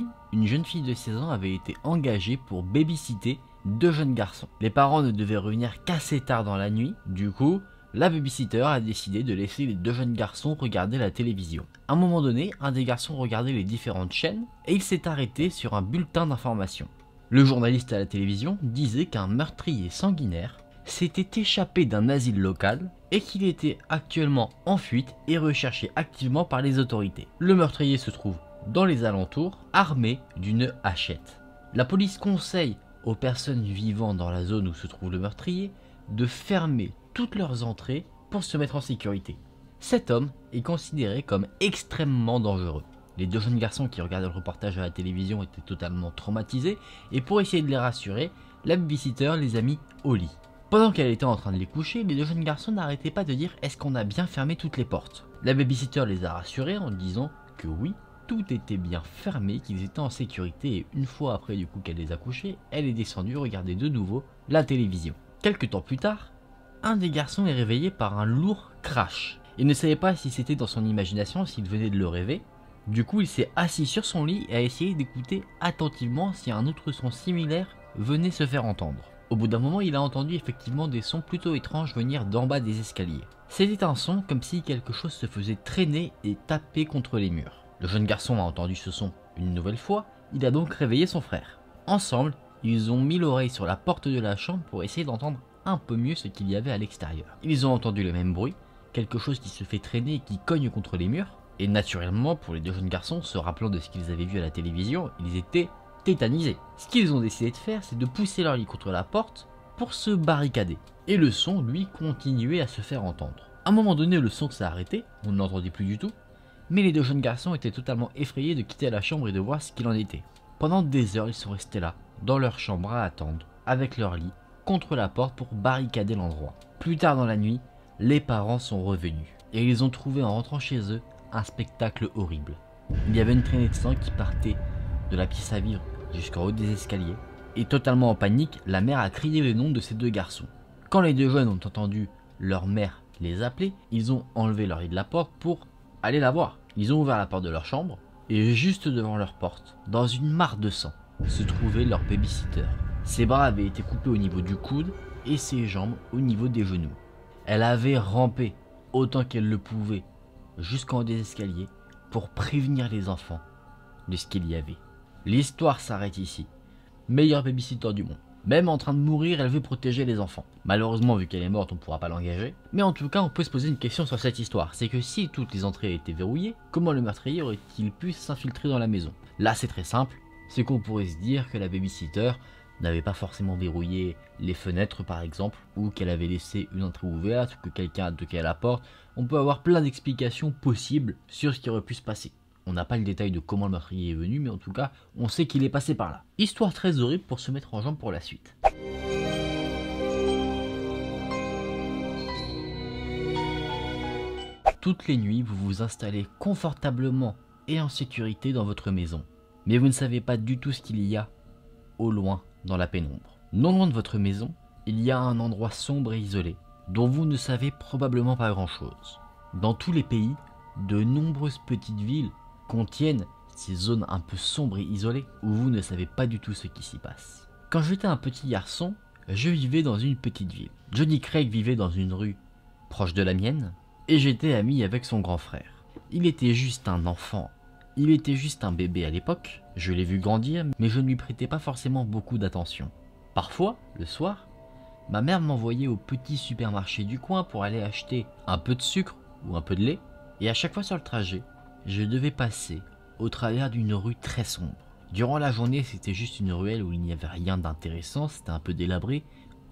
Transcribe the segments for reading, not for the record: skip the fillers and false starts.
nuit, une jeune fille de 16 ans avait été engagée pour babysitter 2 jeunes garçons. Les parents ne devaient revenir qu'assez tard dans la nuit, du coup, la babysitter a décidé de laisser les 2 jeunes garçons regarder la télévision. À un moment donné, un des garçons regardait les différentes chaînes et il s'est arrêté sur un bulletin d'information. Le journaliste à la télévision disait qu'un meurtrier sanguinaire s'était échappé d'un asile local et qu'il était actuellement en fuite et recherché activement par les autorités. Le meurtrier se trouve dans les alentours, armé d'une hachette. La police conseille aux personnes vivant dans la zone où se trouve le meurtrier de fermer toutes leurs entrées pour se mettre en sécurité. Cet homme est considéré comme extrêmement dangereux. Les 2 jeunes garçons qui regardaient le reportage à la télévision étaient totalement traumatisés et pour essayer de les rassurer, la babysitter les a mis au lit. Pendant qu'elle était en train de les coucher, les 2 jeunes garçons n'arrêtaient pas de dire « Est-ce qu'on a bien fermé toutes les portes ?» La babysitter les a rassurés en disant que oui, tout était bien fermé, qu'ils étaient en sécurité et une fois après du coup qu'elle les a couchés, elle est descendue regarder de nouveau la télévision. Quelques temps plus tard, un des garçons est réveillé par un lourd crash. Il ne savait pas si c'était dans son imagination, s'il venait de le rêver. Du coup, il s'est assis sur son lit et a essayé d'écouter attentivement si un autre son similaire venait se faire entendre. Au bout d'un moment, il a entendu effectivement des sons plutôt étranges venir d'en bas des escaliers. C'était un son comme si quelque chose se faisait traîner et taper contre les murs. Le jeune garçon a entendu ce son une nouvelle fois, il a donc réveillé son frère. Ensemble, ils ont mis l'oreille sur la porte de la chambre pour essayer d'entendre un peu mieux ce qu'il y avait à l'extérieur. Ils ont entendu le même bruit, quelque chose qui se fait traîner et qui cogne contre les murs. Et naturellement, pour les 2 jeunes garçons, se rappelant de ce qu'ils avaient vu à la télévision, ils étaient tétanisés. Ce qu'ils ont décidé de faire, c'est de pousser leur lit contre la porte pour se barricader. Et le son, lui, continuait à se faire entendre. À un moment donné, le son s'est arrêté, on ne l'entendait plus du tout, mais les 2 jeunes garçons étaient totalement effrayés de quitter la chambre et de voir ce qu'il en était. Pendant des heures, ils sont restés là, dans leur chambre à attendre, avec leur lit, contre la porte pour barricader l'endroit. Plus tard dans la nuit, les parents sont revenus et ils ont trouvé en rentrant chez eux un spectacle horrible. Il y avait une traînée de sang qui partait de la pièce à vivre jusqu'en haut des escaliers et totalement en panique, la mère a crié le nom de ces 2 garçons. Quand les 2 jeunes ont entendu leur mère les appeler, ils ont enlevé leur lit de la porte pour aller la voir. Ils ont ouvert la porte de leur chambre et juste devant leur porte, dans une mare de sang, se trouvait leur babysitter. Ses bras avaient été coupés au niveau du coude et ses jambes au niveau des genoux. Elle avait rampé autant qu'elle le pouvait jusqu'en haut des escaliers pour prévenir les enfants de ce qu'il y avait. L'histoire s'arrête ici. Meilleure babysitter du monde. Même en train de mourir, elle veut protéger les enfants. Malheureusement, vu qu'elle est morte, on ne pourra pas l'engager. Mais en tout cas, on peut se poser une question sur cette histoire. C'est que si toutes les entrées étaient verrouillées, comment le meurtrier aurait-il pu s'infiltrer dans la maison? Là, c'est très simple. C'est qu'on pourrait se dire que la babysitter n'avait pas forcément verrouillé les fenêtres par exemple, ou qu'elle avait laissé une entrée ouverte, ou que quelqu'un a toqué à la porte. On peut avoir plein d'explications possibles sur ce qui aurait pu se passer. On n'a pas le détail de comment le meurtrier est venu, mais en tout cas, on sait qu'il est passé par là. Histoire très horrible pour se mettre en jambe pour la suite. Toutes les nuits, vous vous installez confortablement et en sécurité dans votre maison. Mais vous ne savez pas du tout ce qu'il y a au loin dans la pénombre. Non loin de votre maison, il y a un endroit sombre et isolé, dont vous ne savez probablement pas grand-chose. Dans tous les pays, de nombreuses petites villes contiennent ces zones un peu sombres et isolées, où vous ne savez pas du tout ce qui s'y passe. Quand j'étais un petit garçon, je vivais dans une petite ville. Johnny Craig vivait dans une rue proche de la mienne, et j'étais ami avec son grand frère. Il était juste un enfant. Il était juste un bébé à l'époque, je l'ai vu grandir, mais je ne lui prêtais pas forcément beaucoup d'attention. Parfois, le soir, ma mère m'envoyait au petit supermarché du coin pour aller acheter un peu de sucre ou un peu de lait, et à chaque fois sur le trajet, je devais passer au travers d'une rue très sombre. Durant la journée, c'était juste une ruelle où il n'y avait rien d'intéressant, c'était un peu délabré,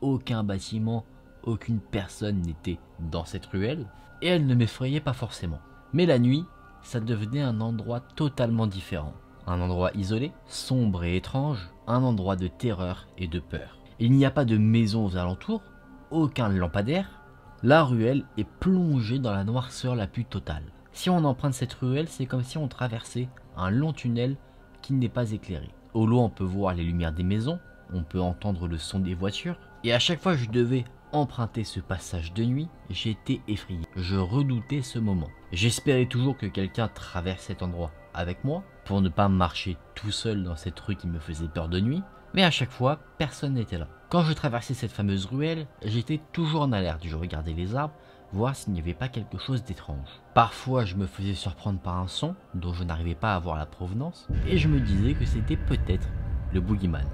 aucun bâtiment, aucune personne n'était dans cette ruelle, et elle ne m'effrayait pas forcément. Mais la nuit, ça devenait un endroit totalement différent. Un endroit isolé, sombre et étrange, un endroit de terreur et de peur. Il n'y a pas de maison aux alentours, aucun lampadaire. La ruelle est plongée dans la noirceur la plus totale. Si on emprunte cette ruelle, c'est comme si on traversait un long tunnel qui n'est pas éclairé. Au loin, on peut voir les lumières des maisons, on peut entendre le son des voitures. Et à chaque fois que je devais emprunter ce passage de nuit, j'étais effrayé. Je redoutais ce moment. J'espérais toujours que quelqu'un traverse cet endroit avec moi pour ne pas marcher tout seul dans cette rue qui me faisait peur de nuit, mais à chaque fois, personne n'était là. Quand je traversais cette fameuse ruelle, j'étais toujours en alerte, je regardais les arbres, voir s'il n'y avait pas quelque chose d'étrange. Parfois, je me faisais surprendre par un son dont je n'arrivais pas à voir la provenance, et je me disais que c'était peut-être le boogeyman.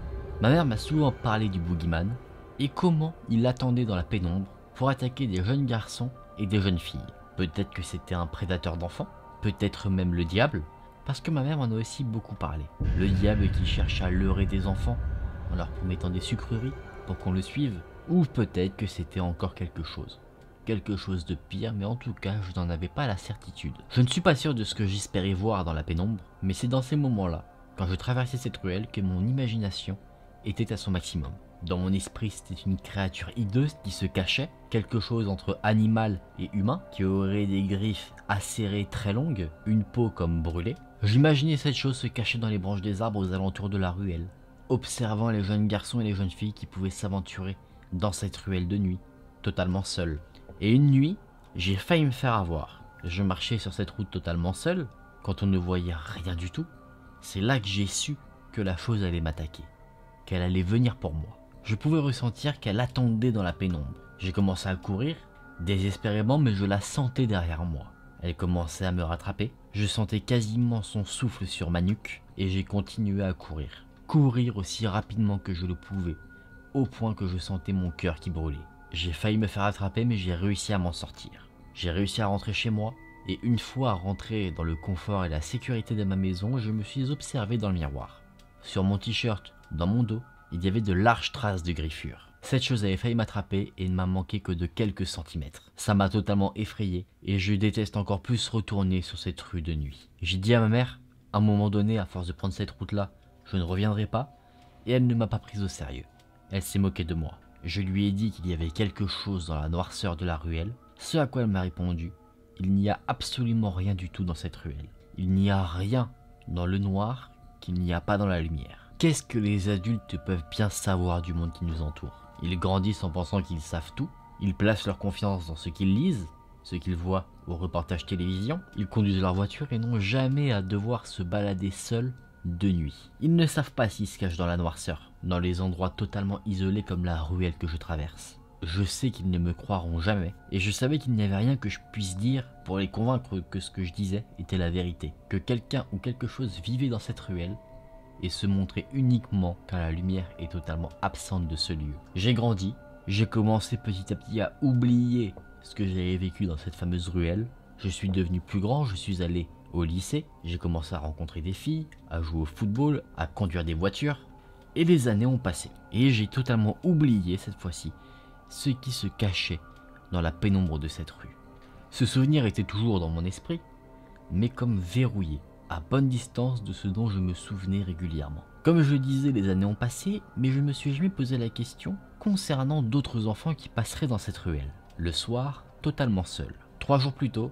Ma mère m'a souvent parlé du boogeyman, et comment il attendait dans la pénombre pour attaquer des jeunes garçons et des jeunes filles. Peut-être que c'était un prédateur d'enfants, peut-être même le diable, parce que ma mère m'en a aussi beaucoup parlé. Le diable qui cherche à leurrer des enfants en leur promettant des sucreries pour qu'on le suive, ou peut-être que c'était encore quelque chose de pire, mais en tout cas je n'en avais pas la certitude. Je ne suis pas sûr de ce que j'espérais voir dans la pénombre, mais c'est dans ces moments-là, quand je traversais cette ruelle, que mon imagination était à son maximum. Dans mon esprit, c'était une créature hideuse qui se cachait, quelque chose entre animal et humain, qui aurait des griffes acérées très longues, une peau comme brûlée. J'imaginais cette chose se cacher dans les branches des arbres aux alentours de la ruelle, observant les jeunes garçons et les jeunes filles qui pouvaient s'aventurer dans cette ruelle de nuit, totalement seuls. Et une nuit, j'ai failli me faire avoir. Je marchais sur cette route totalement seul, quand on ne voyait rien du tout. C'est là que j'ai su que la chose allait m'attaquer, qu'elle allait venir pour moi. Je pouvais ressentir qu'elle attendait dans la pénombre. J'ai commencé à courir, désespérément, mais je la sentais derrière moi. Elle commençait à me rattraper, je sentais quasiment son souffle sur ma nuque, et j'ai continué à courir. Courir aussi rapidement que je le pouvais, au point que je sentais mon cœur qui brûlait. J'ai failli me faire attraper, mais j'ai réussi à m'en sortir. J'ai réussi à rentrer chez moi, et une fois rentré dans le confort et la sécurité de ma maison, je me suis observé dans le miroir. Sur mon t-shirt, dans mon dos, il y avait de larges traces de griffures. Cette chose avait failli m'attraper et ne m'a manqué que de quelques centimètres. Ça m'a totalement effrayé, et je déteste encore plus retourner sur cette rue de nuit. J'ai dit à ma mère, à un moment donné, à force de prendre cette route-là, je ne reviendrai pas, et elle ne m'a pas pris au sérieux. Elle s'est moquée de moi. Je lui ai dit qu'il y avait quelque chose dans la noirceur de la ruelle, ce à quoi elle m'a répondu, il n'y a absolument rien du tout dans cette ruelle. Il n'y a rien dans le noir qu'il n'y a pas dans la lumière. Qu'est-ce que les adultes peuvent bien savoir du monde qui nous entoure? Ils grandissent en pensant qu'ils savent tout, ils placent leur confiance dans ce qu'ils lisent, ce qu'ils voient aux reportages télévision, ils conduisent leur voiture et n'ont jamais à devoir se balader seuls de nuit. Ils ne savent pas s'ils se cachent dans la noirceur, dans les endroits totalement isolés comme la ruelle que je traverse. Je sais qu'ils ne me croiront jamais, et je savais qu'il n'y avait rien que je puisse dire pour les convaincre que ce que je disais était la vérité, que quelqu'un ou quelque chose vivait dans cette ruelle, et se montrait uniquement quand la lumière est totalement absente de ce lieu. J'ai grandi, j'ai commencé petit à petit à oublier ce que j'avais vécu dans cette fameuse ruelle. Je suis devenu plus grand, je suis allé au lycée, j'ai commencé à rencontrer des filles, à jouer au football, à conduire des voitures, et les années ont passé. Et j'ai totalement oublié cette fois-ci ce qui se cachait dans la pénombre de cette rue. Ce souvenir était toujours dans mon esprit, mais comme verrouillé, à bonne distance de ce dont je me souvenais régulièrement. Comme je le disais, les années ont passé, mais je me suis jamais posé la question concernant d'autres enfants qui passeraient dans cette ruelle. Le soir, totalement seul. 3 jours plus tôt,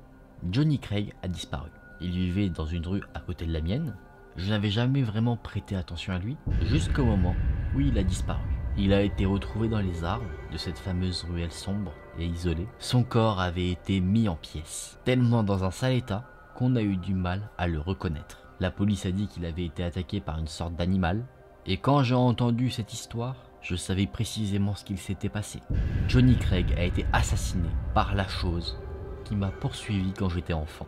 Johnny Craig a disparu. Il vivait dans une rue à côté de la mienne. Je n'avais jamais vraiment prêté attention à lui, jusqu'au moment où il a disparu. Il a été retrouvé dans les arbres de cette fameuse ruelle sombre et isolée. Son corps avait été mis en pièces, tellement dans un sale état qu'on a eu du mal à le reconnaître. La police a dit qu'il avait été attaqué par une sorte d'animal, et quand j'ai entendu cette histoire, je savais précisément ce qu'il s'était passé. Johnny Craig a été assassiné par la chose qui m'a poursuivi quand j'étais enfant.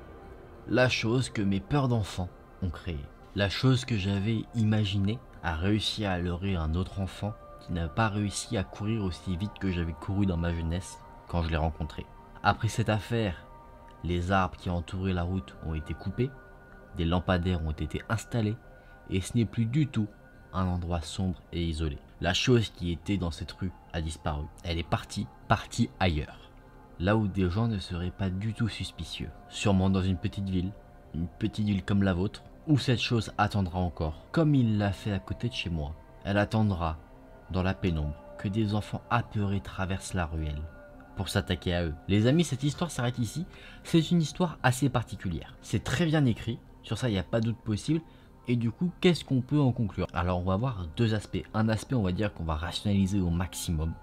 La chose que mes peurs d'enfant ont créée. La chose que j'avais imaginée a réussi à leurrer un autre enfant qui n'a pas réussi à courir aussi vite que j'avais couru dans ma jeunesse quand je l'ai rencontré. Après cette affaire, les arbres qui entouraient la route ont été coupés, des lampadaires ont été installés, et ce n'est plus du tout un endroit sombre et isolé. La chose qui était dans cette rue a disparu. Elle est partie ailleurs. Là où des gens ne seraient pas du tout suspicieux. Sûrement dans une petite ville comme la vôtre, où cette chose attendra encore. Comme il l'a fait à côté de chez moi. Elle attendra, dans la pénombre, que des enfants apeurés traversent la ruelle pour s'attaquer à eux. Les amis, cette histoire s'arrête ici. C'est une histoire assez particulière. C'est très bien écrit, sur ça il n'y a pas de doute possible. Et du coup, qu'est-ce qu'on peut en conclure? Alors on va voir deux aspects. Un aspect, on va dire qu'on va rationaliser au maximum,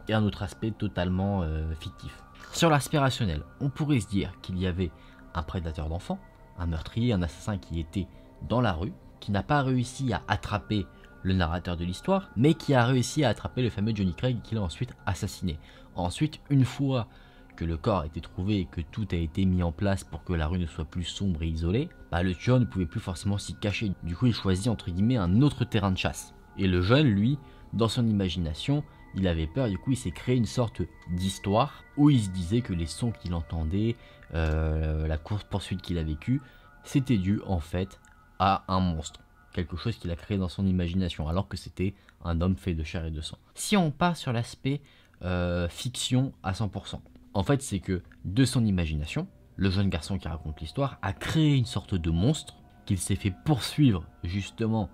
et un autre aspect totalement fictif. Sur l'aspect rationnel, on pourrait se dire qu'il y avait un prédateur d'enfants, un meurtrier, un assassin qui était dans la rue, qui n'a pas réussi à attraper le narrateur de l'histoire, mais qui a réussi à attraper le fameux Johnny Craig qu'il a ensuite assassiné. Ensuite, une fois que le corps a été trouvé et que tout a été mis en place pour que la rue ne soit plus sombre et isolée, le tueur ne pouvait plus forcément s'y cacher. Du coup, il choisit entre guillemets un autre terrain de chasse. Et le jeune, lui, dans son imagination, il avait peur, du coup il s'est créé une sorte d'histoire où il se disait que les sons qu'il entendait, la course-poursuite qu'il a vécue, c'était dû en fait à un monstre. Quelque chose qu'il a créé dans son imagination, alors que c'était un homme fait de chair et de sang. Si on part sur l'aspect fiction à 100%, en fait c'est que de son imagination, le jeune garçon qui raconte l'histoire a créé une sorte de monstre qu'il s'est fait poursuivre justement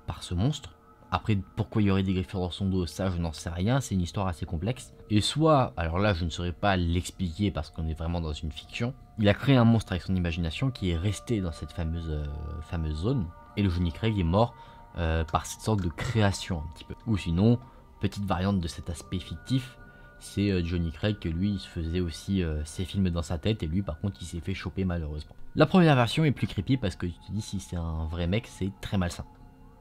par ce monstre. Après, pourquoi il y aurait des griffures dans son dos, ça je n'en sais rien, c'est une histoire assez complexe. Et soit, alors là je ne saurais pas l'expliquer parce qu'on est vraiment dans une fiction, il a créé un monstre avec son imagination qui est resté dans cette fameuse zone, et le Johnny Craig est mort par cette sorte de création un petit peu. Ou sinon, petite variante de cet aspect fictif, c'est Johnny Craig que lui il se faisait aussi ses films dans sa tête, et lui par contre il s'est fait choper malheureusement. La première version est plus creepy parce que tu te dis si c'est un vrai mec c'est très malsain,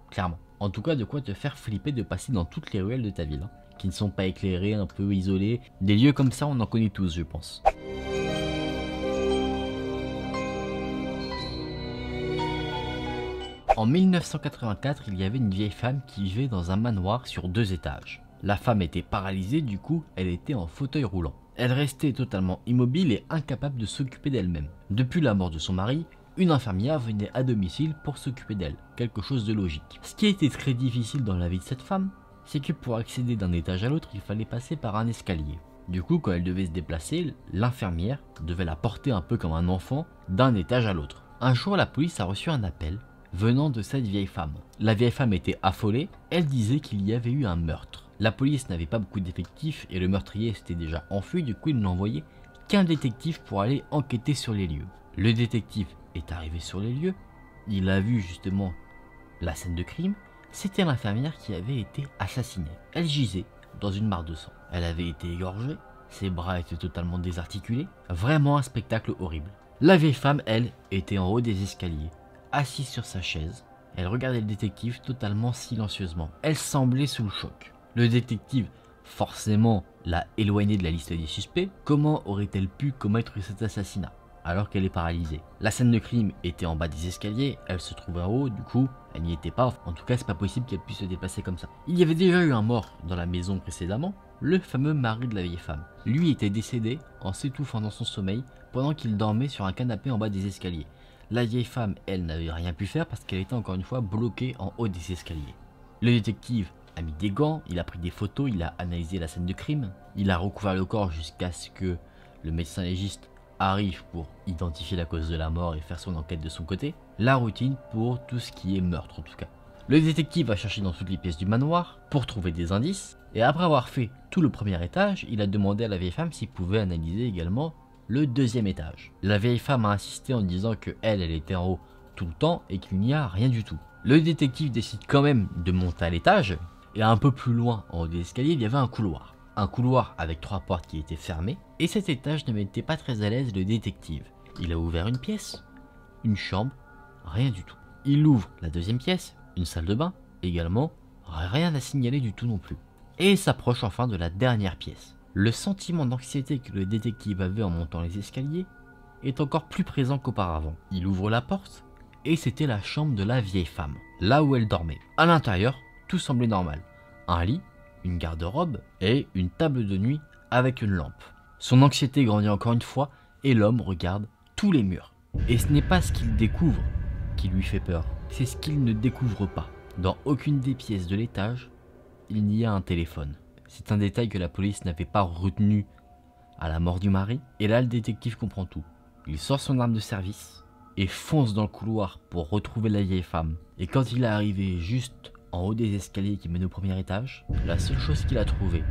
clairement. En tout cas, de quoi te faire flipper de passer dans toutes les ruelles de ta ville, qui ne sont pas éclairées, un peu isolées. Des lieux comme ça, on en connaît tous, je pense. En 1984, il y avait une vieille femme qui vivait dans un manoir sur 2 étages. La femme était paralysée, du coup, elle était en fauteuil roulant. Elle restait totalement immobile et incapable de s'occuper d'elle-même. Depuis la mort de son mari, une infirmière venait à domicile pour s'occuper d'elle, quelque chose de logique. Ce qui était très difficile dans la vie de cette femme, c'est que pour accéder d'un étage à l'autre, il fallait passer par un escalier. Du coup, quand elle devait se déplacer, l'infirmière devait la porter un peu comme un enfant d'un étage à l'autre. Un jour, la police a reçu un appel venant de cette vieille femme. La vieille femme était affolée, elle disait qu'il y avait eu un meurtre. La police n'avait pas beaucoup d'effectifs et le meurtrier s'était déjà enfui, du coup ils n'ont envoyé qu'un détective pour aller enquêter sur les lieux. Le détective est arrivé sur les lieux, il a vu justement la scène de crime, c'était l'infirmière qui avait été assassinée. Elle gisait dans une mare de sang, elle avait été égorgée, ses bras étaient totalement désarticulés, vraiment un spectacle horrible. La vieille femme, elle, était en haut des escaliers, assise sur sa chaise, elle regardait le détective totalement silencieusement, elle semblait sous le choc. Le détective, forcément, l'a éloignée de la liste des suspects, comment aurait-elle pu commettre cet assassinat alors qu'elle est paralysée? La scène de crime était en bas des escaliers, elle se trouvait en haut, du coup, elle n'y était pas. En tout cas, c'est pas possible qu'elle puisse se déplacer comme ça. Il y avait déjà eu un mort dans la maison précédemment, le fameux mari de la vieille femme. Lui était décédé en s'étouffant dans son sommeil pendant qu'il dormait sur un canapé en bas des escaliers. La vieille femme, elle, n'avait rien pu faire parce qu'elle était encore une fois bloquée en haut des escaliers. Le détective a mis des gants, il a pris des photos, il a analysé la scène de crime, il a recouvert le corps jusqu'à ce que le médecin légiste arrive pour identifier la cause de la mort et faire son enquête de son côté. La routine pour tout ce qui est meurtre en tout cas. Le détective va chercher dans toutes les pièces du manoir pour trouver des indices, et après avoir fait tout le premier étage, il a demandé à la vieille femme s'il pouvait analyser également le 2e étage. La vieille femme a insisté en disant que elle était en haut tout le temps et qu'il n'y a rien du tout. Le détective décide quand même de monter à l'étage, et un peu plus loin en haut des escaliers il y avait un couloir. Un couloir avec 3 portes qui étaient fermées, et cet étage ne mettait pas très à l'aise le détective. Il a ouvert une pièce, une chambre, rien du tout. Il ouvre la 2e pièce, une salle de bain, également, rien à signaler du tout non plus. Et s'approche enfin de la dernière pièce. Le sentiment d'anxiété que le détective avait en montant les escaliers est encore plus présent qu'auparavant. Il ouvre la porte, et c'était la chambre de la vieille femme, là où elle dormait. À l'intérieur, tout semblait normal. Un lit, une garde-robe et une table de nuit avec une lampe. Son anxiété grandit encore une fois et l'homme regarde tous les murs. Et ce n'est pas ce qu'il découvre qui lui fait peur, c'est ce qu'il ne découvre pas. Dans aucune des pièces de l'étage, il n'y a un téléphone. C'est un détail que la police n'avait pas retenu à la mort du mari. Et là, le détective comprend tout. Il sort son arme de service et fonce dans le couloir pour retrouver la vieille femme. Et quand il est arrivé juste en haut des escaliers qui mènent au 1er étage, la seule chose qu'il a trouvée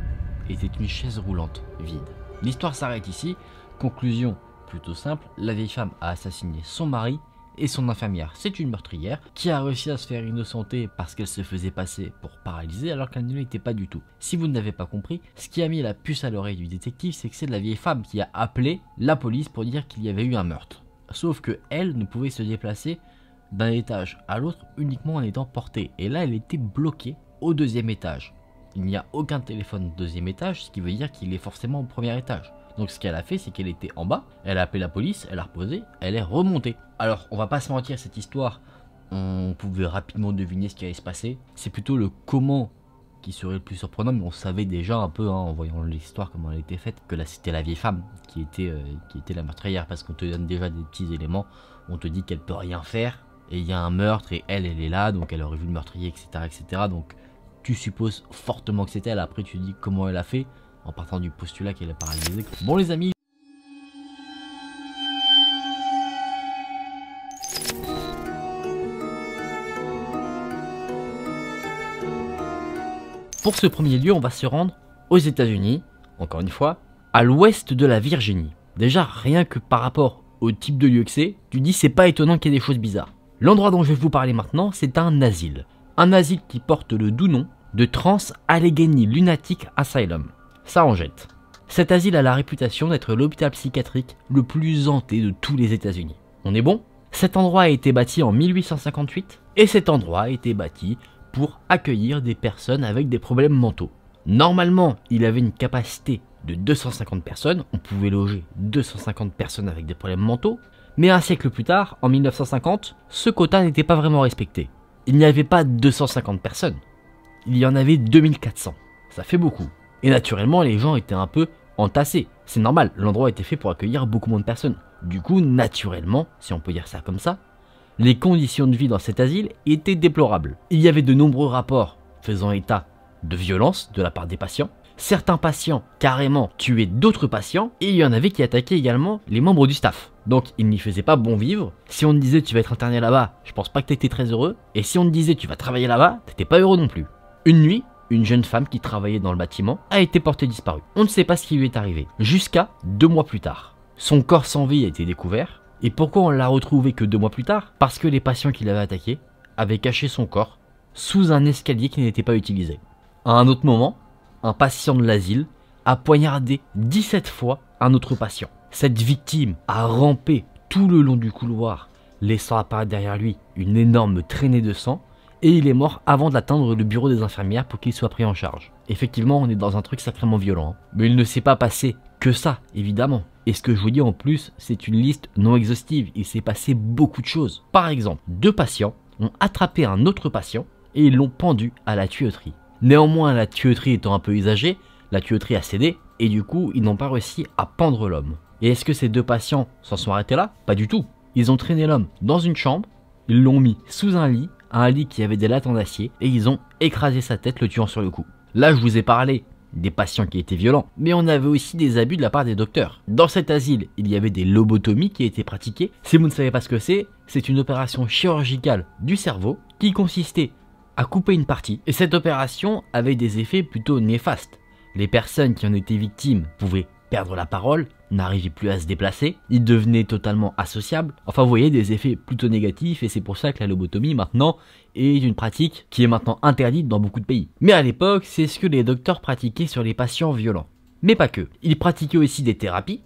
était une chaise roulante vide. L'histoire s'arrête ici. Conclusion plutôt simple, la vieille femme a assassiné son mari et son infirmière. C'est une meurtrière qui a réussi à se faire innocenter parce qu'elle se faisait passer pour paralysée alors qu'elle ne l'était pas du tout. Si vous n'avez pas compris, ce qui a mis la puce à l'oreille du détective, c'est que c'est la vieille femme qui a appelé la police pour dire qu'il y avait eu un meurtre. Sauf que elle ne pouvait se déplacer d'un étage à l'autre uniquement en étant portée. Et là, elle était bloquée au 2e étage. Il n'y a aucun téléphone au 2e étage, ce qui veut dire qu'il est forcément au 1er étage. Donc ce qu'elle a fait, c'est qu'elle était en bas, elle a appelé la police, elle a reposé, elle est remontée. Alors, on va pas se mentir, cette histoire, on pouvait rapidement deviner ce qui allait se passer. C'est plutôt le comment qui serait le plus surprenant, mais on savait déjà un peu, en voyant l'histoire, comment elle était faite, que là c'était la vieille femme qui était la meurtrière, parce qu'on te donne déjà des petits éléments, on te dit qu'elle peut rien faire, et il y a un meurtre, et elle est là, donc elle aurait vu le meurtrier, etc. etc. Donc tu supposes fortement que c'était elle, après tu dis comment elle a fait, en partant du postulat qu'elle est paralysée. Bon les amis, pour ce premier lieu, on va se rendre aux États-Unis, encore une fois, à l'ouest de la Virginie. Déjà, rien que par rapport au type de lieu que c'est, tu dis c'est pas étonnant qu'il y ait des choses bizarres. L'endroit dont je vais vous parler maintenant, c'est un asile. Un asile qui porte le doux nom de Trans Allegheny Lunatic Asylum. Ça en jette. Cet asile a la réputation d'être l'hôpital psychiatrique le plus hanté de tous les États-Unis. On est bon? Cet endroit a été bâti en 1858 et cet endroit a été bâti pour accueillir des personnes avec des problèmes mentaux. Normalement, il avait une capacité de 250 personnes, on pouvait loger 250 personnes avec des problèmes mentaux, mais un siècle plus tard, en 1950, ce quota n'était pas vraiment respecté. Il n'y avait pas 250 personnes, il y en avait 2400, ça fait beaucoup. Et naturellement, les gens étaient un peu entassés, c'est normal, l'endroit était fait pour accueillir beaucoup moins de personnes. Du coup, naturellement, si on peut dire ça comme ça, les conditions de vie dans cet asile étaient déplorables. Il y avait de nombreux rapports faisant état de violence de la part des patients. Certains patients carrément tuaient d'autres patients et il y en avait qui attaquaient également les membres du staff. Donc ils n'y faisaient pas bon vivre. Si on te disait tu vas être interné là-bas, je pense pas que t'étais très heureux. Et si on te disait tu vas travailler là-bas, t'étais pas heureux non plus. Une nuit, une jeune femme qui travaillait dans le bâtiment a été portée disparue. On ne sait pas ce qui lui est arrivé. Jusqu'à 2 mois plus tard. Son corps sans vie a été découvert. Et pourquoi on l'a retrouvé que 2 mois plus tard? Parce que les patients qui l'avaient attaqué avaient caché son corps sous un escalier qui n'était pas utilisé. À un autre moment, un patient de l'asile a poignardé 17 fois un autre patient. Cette victime a rampé tout le long du couloir, laissant apparaître derrière lui une énorme traînée de sang, et il est mort avant d'atteindre le bureau des infirmières pour qu'il soit pris en charge. Effectivement, on est dans un truc sacrément violent, mais il ne s'est pas passé que ça, évidemment. Et ce que je vous dis en plus, c'est une liste non exhaustive, il s'est passé beaucoup de choses. Par exemple, 2 patients ont attrapé un autre patient et ils l'ont pendu à la tuyauterie. Néanmoins, la tuyauterie étant un peu usagée, la tuyauterie a cédé et du coup, ils n'ont pas réussi à pendre l'homme. Et est-ce que ces 2 patients s'en sont arrêtés là? Pas du tout. Ils ont traîné l'homme dans une chambre, ils l'ont mis sous un lit qui avait des lattes en acier, et ils ont écrasé sa tête, le tuant sur le coup. Là, je vous ai parlé des patients qui étaient violents, mais on avait aussi des abus de la part des docteurs. Dans cet asile, il y avait des lobotomies qui étaient pratiquées. Si vous ne savez pas ce que c'est une opération chirurgicale du cerveau qui consistait à couper une partie, et cette opération avait des effets plutôt néfastes. Les personnes qui en étaient victimes pouvaient perdre la parole, n'arrivaient plus à se déplacer, ils devenaient totalement associables. Enfin, vous voyez, des effets plutôt négatifs, et c'est pour ça que la lobotomie maintenant est une pratique qui est maintenant interdite dans beaucoup de pays. Mais à l'époque, c'est ce que les docteurs pratiquaient sur les patients violents. Mais pas que. Ils pratiquaient aussi des thérapies,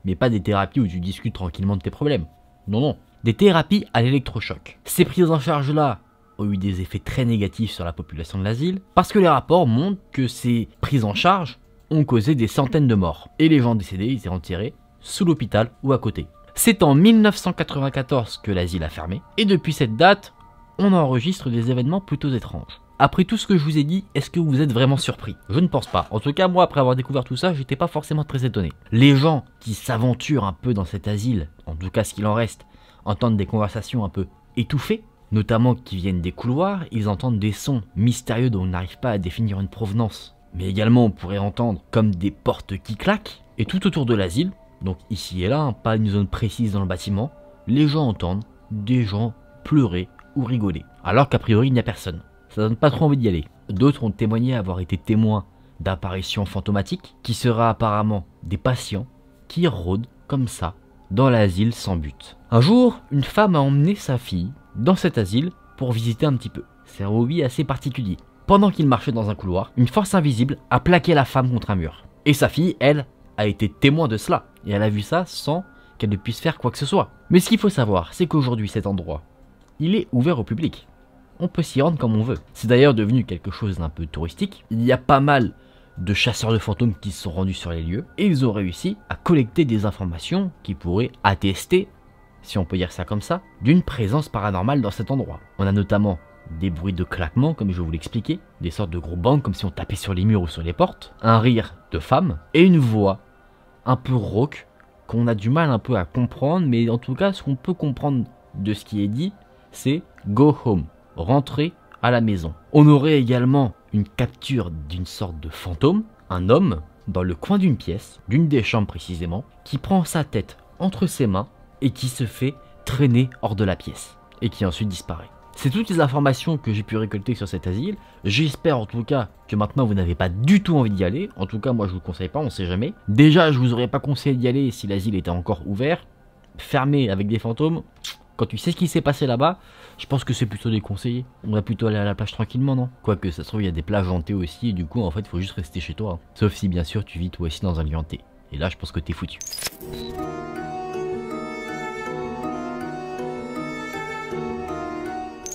mais pas des thérapies où tu discutes tranquillement de tes problèmes. Non, non. Des thérapies à l'électrochoc. Ces prises en charge-là ont eu des effets très négatifs sur la population de l'asile, parce que les rapports montrent que ces prises en charge ont causé des centaines de morts. Et les gens décédés étaient enterrés sous l'hôpital ou à côté. C'est en 1994 que l'asile a fermé, et depuis cette date, on enregistre des événements plutôt étranges. Après tout ce que je vous ai dit, est-ce que vous êtes vraiment surpris? Je ne pense pas. En tout cas, moi, après avoir découvert tout ça, j'étais pas forcément très étonné. Les gens qui s'aventurent un peu dans cet asile, en tout cas ce qu'il en reste, entendent des conversations un peu étouffées, notamment qui viennent des couloirs, ils entendent des sons mystérieux dont on n'arrive pas à définir une provenance. Mais également, on pourrait entendre comme des portes qui claquent. Et tout autour de l'asile, donc ici et là, pas une zone précise dans le bâtiment, les gens entendent des gens pleurer ou rigoler. Alors qu'a priori, il n'y a personne. Ça donne pas trop envie d'y aller. D'autres ont témoigné avoir été témoins d'apparitions fantomatiques, qui seraient apparemment des patients qui rôdent comme ça dans l'asile sans but. Un jour, une femme a emmené sa fille dans cet asile pour visiter un petit peu. C'est un hobby assez particulier. Pendant qu'il marchait dans un couloir, une force invisible a plaqué la femme contre un mur. Et sa fille, elle, a été témoin de cela. Et elle a vu ça sans qu'elle ne puisse faire quoi que ce soit. Mais ce qu'il faut savoir, c'est qu'aujourd'hui, cet endroit, il est ouvert au public. On peut s'y rendre comme on veut. C'est d'ailleurs devenu quelque chose d'un peu touristique. Il y a pas mal de chasseurs de fantômes qui se sont rendus sur les lieux et ils ont réussi à collecter des informations qui pourraient attester, si on peut dire ça comme ça, d'une présence paranormale dans cet endroit. On a notamment des bruits de claquements, comme je vais vous l'expliquer, des sortes de gros bangs comme si on tapait sur les murs ou sur les portes, un rire de femme et une voix un peu rauque qu'on a du mal un peu à comprendre, mais en tout cas ce qu'on peut comprendre de ce qui est dit, c'est « go home », rentrer à la maison. On aurait également une capture d'une sorte de fantôme, un homme dans le coin d'une pièce, d'une des chambres précisément, qui prend sa tête entre ses mains et qui se fait traîner hors de la pièce et qui ensuite disparaît. C'est toutes les informations que j'ai pu récolter sur cet asile. J'espère en tout cas que maintenant vous n'avez pas du tout envie d'y aller. En tout cas moi je vous le conseille pas, on sait jamais. Déjà je vous aurais pas conseillé d'y aller si l'asile était encore ouvert. Fermé avec des fantômes, quand tu sais ce qui s'est passé là-bas, je pense que c'est plutôt déconseillé. On va plutôt aller à la plage tranquillement, non? Quoique ça se trouve il y a des plages hantées aussi et du coup en fait il faut juste rester chez toi. Sauf si bien sûr tu vis toi aussi dans un lieu hanté. Et là je pense que t'es foutu.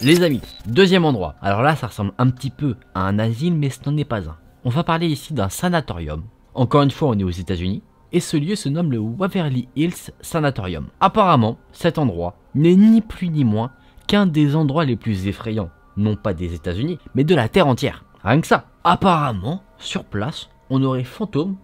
Les amis, deuxième endroit. Alors là, ça ressemble un petit peu à un asile, mais ce n'en est pas un. On va parler ici d'un sanatorium. Encore une fois, on est aux États-Unis. Et ce lieu se nomme le Waverly Hills Sanatorium. Apparemment, cet endroit n'est ni plus ni moins qu'un des endroits les plus effrayants. Non pas des États-Unis, mais de la Terre entière. Rien que ça. Apparemment, sur place, on aurait fantômes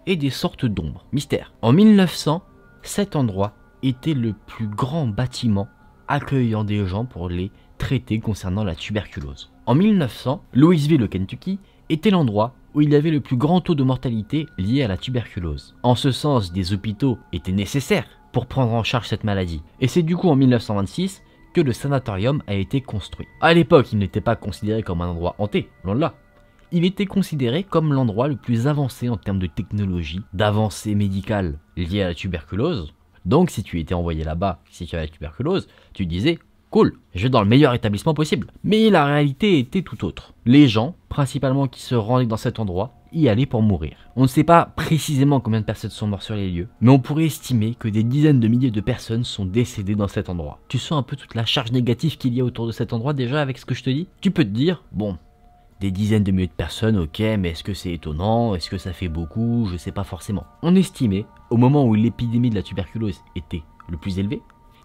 et des sortes d'ombres. Mystère. En 1900, cet endroit était le plus grand bâtiment accueillant des gens pour les traiter concernant la tuberculose. En 1900, Louisville au Kentucky était l'endroit où il y avait le plus grand taux de mortalité lié à la tuberculose. En ce sens, des hôpitaux étaient nécessaires pour prendre en charge cette maladie. Et c'est du coup en 1926 que le sanatorium a été construit. À l'époque, il n'était pas considéré comme un endroit hanté, loin de là. Il était considéré comme l'endroit le plus avancé en termes de technologie, d'avancées médicales liées à la tuberculose. Donc si tu étais envoyé là-bas, si tu avais la tuberculose, tu disais cool, je vais dans le meilleur établissement possible. Mais la réalité était tout autre. Les gens, principalement qui se rendaient dans cet endroit, y allaient pour mourir. On ne sait pas précisément combien de personnes sont mortes sur les lieux, mais on pourrait estimer que des dizaines de milliers de personnes sont décédées dans cet endroit. Tu sens un peu toute la charge négative qu'il y a autour de cet endroit déjà avec ce que je te dis? Tu peux te dire, bon, des dizaines de milliers de personnes, ok, mais est-ce que c'est étonnant? Est-ce que ça fait beaucoup? Je sais pas forcément. On estimait, au moment où l'épidémie de la tuberculose était le plus élevée,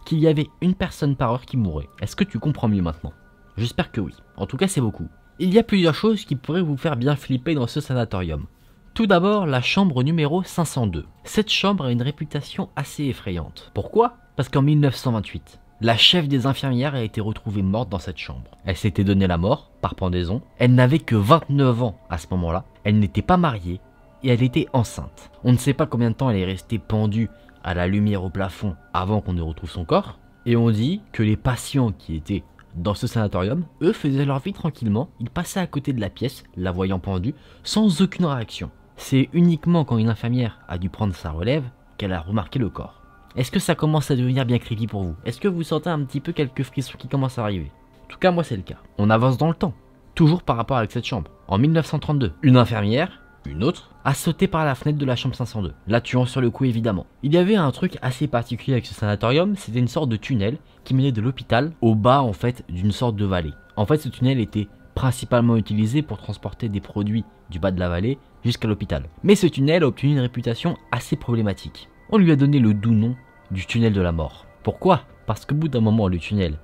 qu'il y avait une personne par heure qui mourait. Est-ce que tu comprends mieux maintenant? J'espère que oui. En tout cas, c'est beaucoup. Il y a plusieurs choses qui pourraient vous faire bien flipper dans ce sanatorium. Tout d'abord, la chambre numéro 502. Cette chambre a une réputation assez effrayante. Pourquoi? Parce qu'en 1928, la chef des infirmières a été retrouvée morte dans cette chambre. Elle s'était donné la mort par pendaison. Elle n'avait que 29 ans à ce moment-là. Elle n'était pas mariée et elle était enceinte. On ne sait pas combien de temps elle est restée pendue à la lumière au plafond avant qu'on ne retrouve son corps. Et on dit que les patients qui étaient dans ce sanatorium, eux faisaient leur vie tranquillement, ils passaient à côté de la pièce, la voyant pendue, sans aucune réaction. C'est uniquement quand une infirmière a dû prendre sa relève qu'elle a remarqué le corps. Est-ce que ça commence à devenir bien creepy pour vous? Est-ce que vous sentez un petit peu quelques frissons qui commencent à arriver? En tout cas, moi c'est le cas. On avance dans le temps, toujours par rapport avec cette chambre. En 1932, une infirmière, une autre, a sauté par la fenêtre de la chambre 502, la tuant sur le coup évidemment. Il y avait un truc assez particulier avec ce sanatorium, c'était une sorte de tunnel qui menait de l'hôpital au bas en fait d'une sorte de vallée. En fait ce tunnel était principalement utilisé pour transporter des produits du bas de la vallée jusqu'à l'hôpital. Mais ce tunnel a obtenu une réputation assez problématique. On lui a donné le doux nom du tunnel de la mort. Pourquoi? Parce qu'au bout d'un moment le tunnel,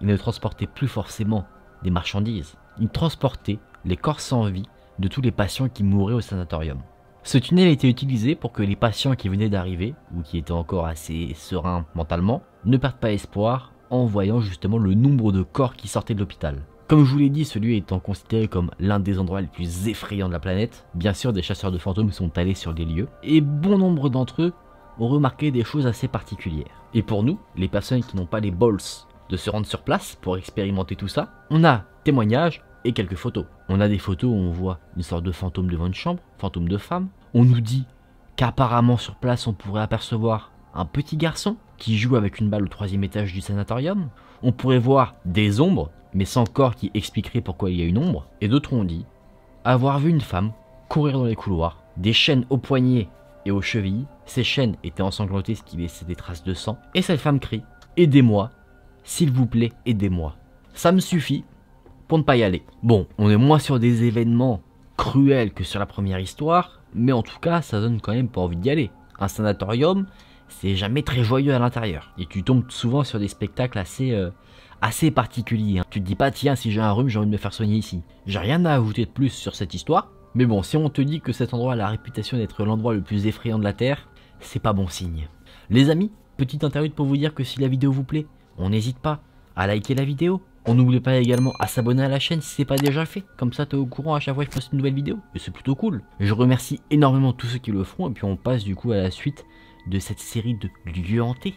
il ne transportait plus forcément des marchandises, il transportait les corps sans vie de tous les patients qui mouraient au sanatorium. Ce tunnel était utilisé pour que les patients qui venaient d'arriver, ou qui étaient encore assez sereins mentalement, ne perdent pas espoir en voyant justement le nombre de corps qui sortaient de l'hôpital. Comme je vous l'ai dit, ce lieu étant considéré comme l'un des endroits les plus effrayants de la planète, bien sûr des chasseurs de fantômes sont allés sur les lieux, et bon nombre d'entre eux ont remarqué des choses assez particulières. Et pour nous, les personnes qui n'ont pas les balls de se rendre sur place pour expérimenter tout ça, on a témoignages et quelques photos. On a des photos où on voit une sorte de fantôme devant une chambre, fantôme de femme. On nous dit qu'apparemment sur place on pourrait apercevoir un petit garçon qui joue avec une balle au 3e étage du sanatorium. On pourrait voir des ombres, mais sans corps qui expliquerait pourquoi il y a une ombre. Et d'autres ont dit avoir vu une femme courir dans les couloirs, des chaînes aux poignets et aux chevilles. Ces chaînes étaient ensanglantées, ce qui laissait des traces de sang. Et cette femme crie « Aidez-moi, s'il vous plaît, aidez-moi. Ça me suffit pour ne pas y aller. Bon, on est moins sur des événements cruels que sur la première histoire, mais en tout cas, ça donne quand même pas envie d'y aller. Un sanatorium, c'est jamais très joyeux à l'intérieur. Et tu tombes souvent sur des spectacles assez particuliers. Tu te dis pas, tiens, si j'ai un rhume, j'ai envie de me faire soigner ici. J'ai rien à ajouter de plus sur cette histoire. Mais bon, si on te dit que cet endroit a la réputation d'être l'endroit le plus effrayant de la Terre, c'est pas bon signe. Les amis, petite interlude pour vous dire que si la vidéo vous plaît, on n'hésite pas à liker la vidéo. On n'oublie pas également à s'abonner à la chaîne si c'est pas déjà fait. Comme ça, t'es au courant à chaque fois que je poste une nouvelle vidéo. Et c'est plutôt cool. Je remercie énormément tous ceux qui le feront. Et puis on passe du coup à la suite de cette série de lieux hantés.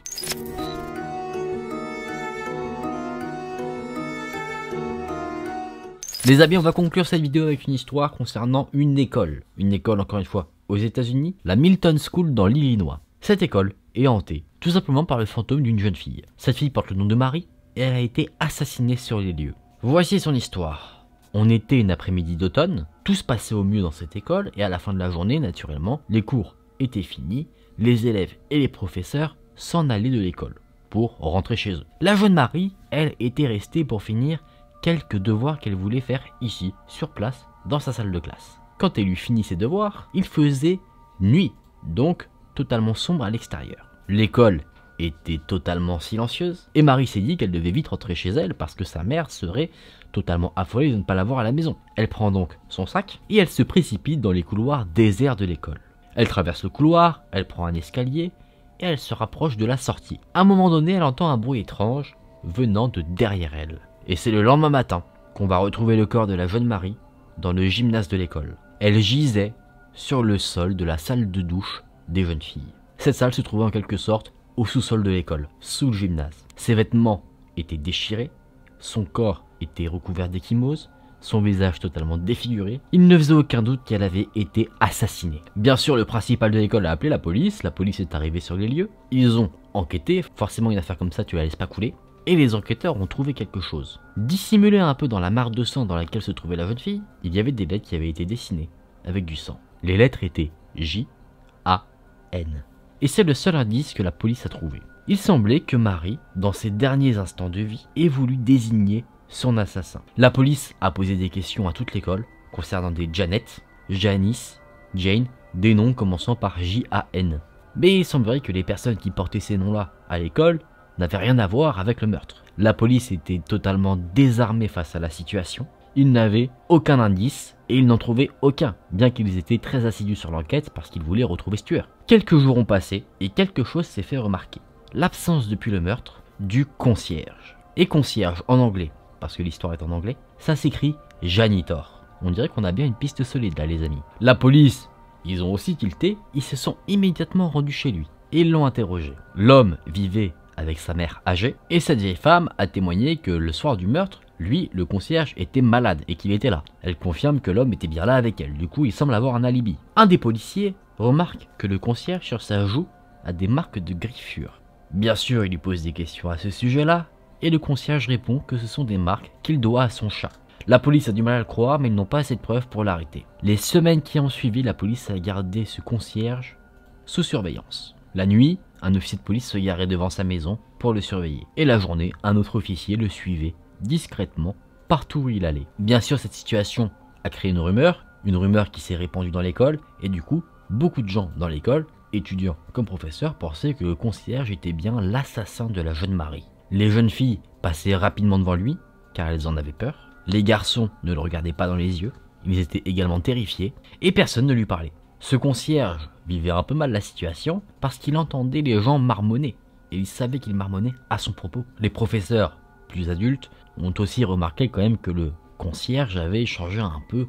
Les amis, on va conclure cette vidéo avec une histoire concernant une école. Une école, encore une fois, aux États-Unis, la Milton School dans l'Illinois. Cette école est hantée, tout simplement par le fantôme d'une jeune fille. Cette fille porte le nom de Marie et elle a été assassinée sur les lieux. Voici son histoire. On était une après-midi d'automne, tout se passait au mieux dans cette école et à la fin de la journée, naturellement, les cours étaient finis, les élèves et les professeurs s'en allaient de l'école pour rentrer chez eux. La jeune Marie, elle, était restée pour finir quelques devoirs qu'elle voulait faire ici, sur place, dans sa salle de classe. Quand elle eut fini ses devoirs, il faisait nuit, donc totalement sombre à l'extérieur. L'école était totalement silencieuse, et Marie s'est dit qu'elle devait vite rentrer chez elle parce que sa mère serait totalement affolée de ne pas la voir à la maison. Elle prend donc son sac et elle se précipite dans les couloirs déserts de l'école. Elle traverse le couloir, elle prend un escalier et elle se rapproche de la sortie. À un moment donné, elle entend un bruit étrange venant de derrière elle. Et c'est le lendemain matin qu'on va retrouver le corps de la jeune Marie dans le gymnase de l'école. Elle gisait sur le sol de la salle de douche des jeunes filles. Cette salle se trouvait en quelque sorte au sous-sol de l'école, sous le gymnase. Ses vêtements étaient déchirés, son corps était recouvert d'ecchymoses, son visage totalement défiguré. Il ne faisait aucun doute qu'elle avait été assassinée. Bien sûr, le principal de l'école a appelé la police est arrivée sur les lieux. Ils ont enquêté, forcément une affaire comme ça tu la laisses pas couler. Et les enquêteurs ont trouvé quelque chose. Dissimulé un peu dans la mare de sang dans laquelle se trouvait la jeune fille, il y avait des lettres qui avaient été dessinées avec du sang. Les lettres étaient J-A-N. Et c'est le seul indice que la police a trouvé. Il semblait que Marie, dans ses derniers instants de vie, ait voulu désigner son assassin. La police a posé des questions à toute l'école concernant des Janet, Janice, Jane, des noms commençant par J-A-N. Mais il semblerait que les personnes qui portaient ces noms-là à l'école n'avait rien à voir avec le meurtre. La police était totalement désarmée face à la situation. Ils n'avaient aucun indice et ils n'en trouvaient aucun, bien qu'ils étaient très assidus sur l'enquête parce qu'ils voulaient retrouver ce tueur. Quelques jours ont passé et quelque chose s'est fait remarquer. L'absence depuis le meurtre du concierge. Et concierge en anglais, parce que l'histoire est en anglais, ça s'écrit janitor. On dirait qu'on a bien une piste solide là les amis. La police, ils ont aussi tilté, ils se sont immédiatement rendus chez lui et ils l'ont interrogé. L'homme vivait avec sa mère âgée, et cette vieille femme a témoigné que le soir du meurtre, lui, le concierge, était malade et qu'il était là. Elle confirme que l'homme était bien là avec elle, du coup il semble avoir un alibi. Un des policiers remarque que le concierge sur sa joue a des marques de griffures. Bien sûr, il lui pose des questions à ce sujet-là, et le concierge répond que ce sont des marques qu'il doit à son chat. La police a du mal à le croire, mais ils n'ont pas assez de preuves pour l'arrêter. Les semaines qui ont suivi, la police a gardé ce concierge sous surveillance. La nuit, un officier de police se garait devant sa maison pour le surveiller. Et la journée, un autre officier le suivait discrètement partout où il allait. Bien sûr, cette situation a créé une rumeur qui s'est répandue dans l'école, et du coup, beaucoup de gens dans l'école, étudiants comme professeurs, pensaient que le concierge était bien l'assassin de la jeune Marie. Les jeunes filles passaient rapidement devant lui, car elles en avaient peur. Les garçons ne le regardaient pas dans les yeux, ils étaient également terrifiés, et personne ne lui parlait. Ce concierge vivait un peu mal la situation parce qu'il entendait les gens marmonner et il savait qu'il marmonnait à son propos. Les professeurs plus adultes ont aussi remarqué quand même que le concierge avait changé un peu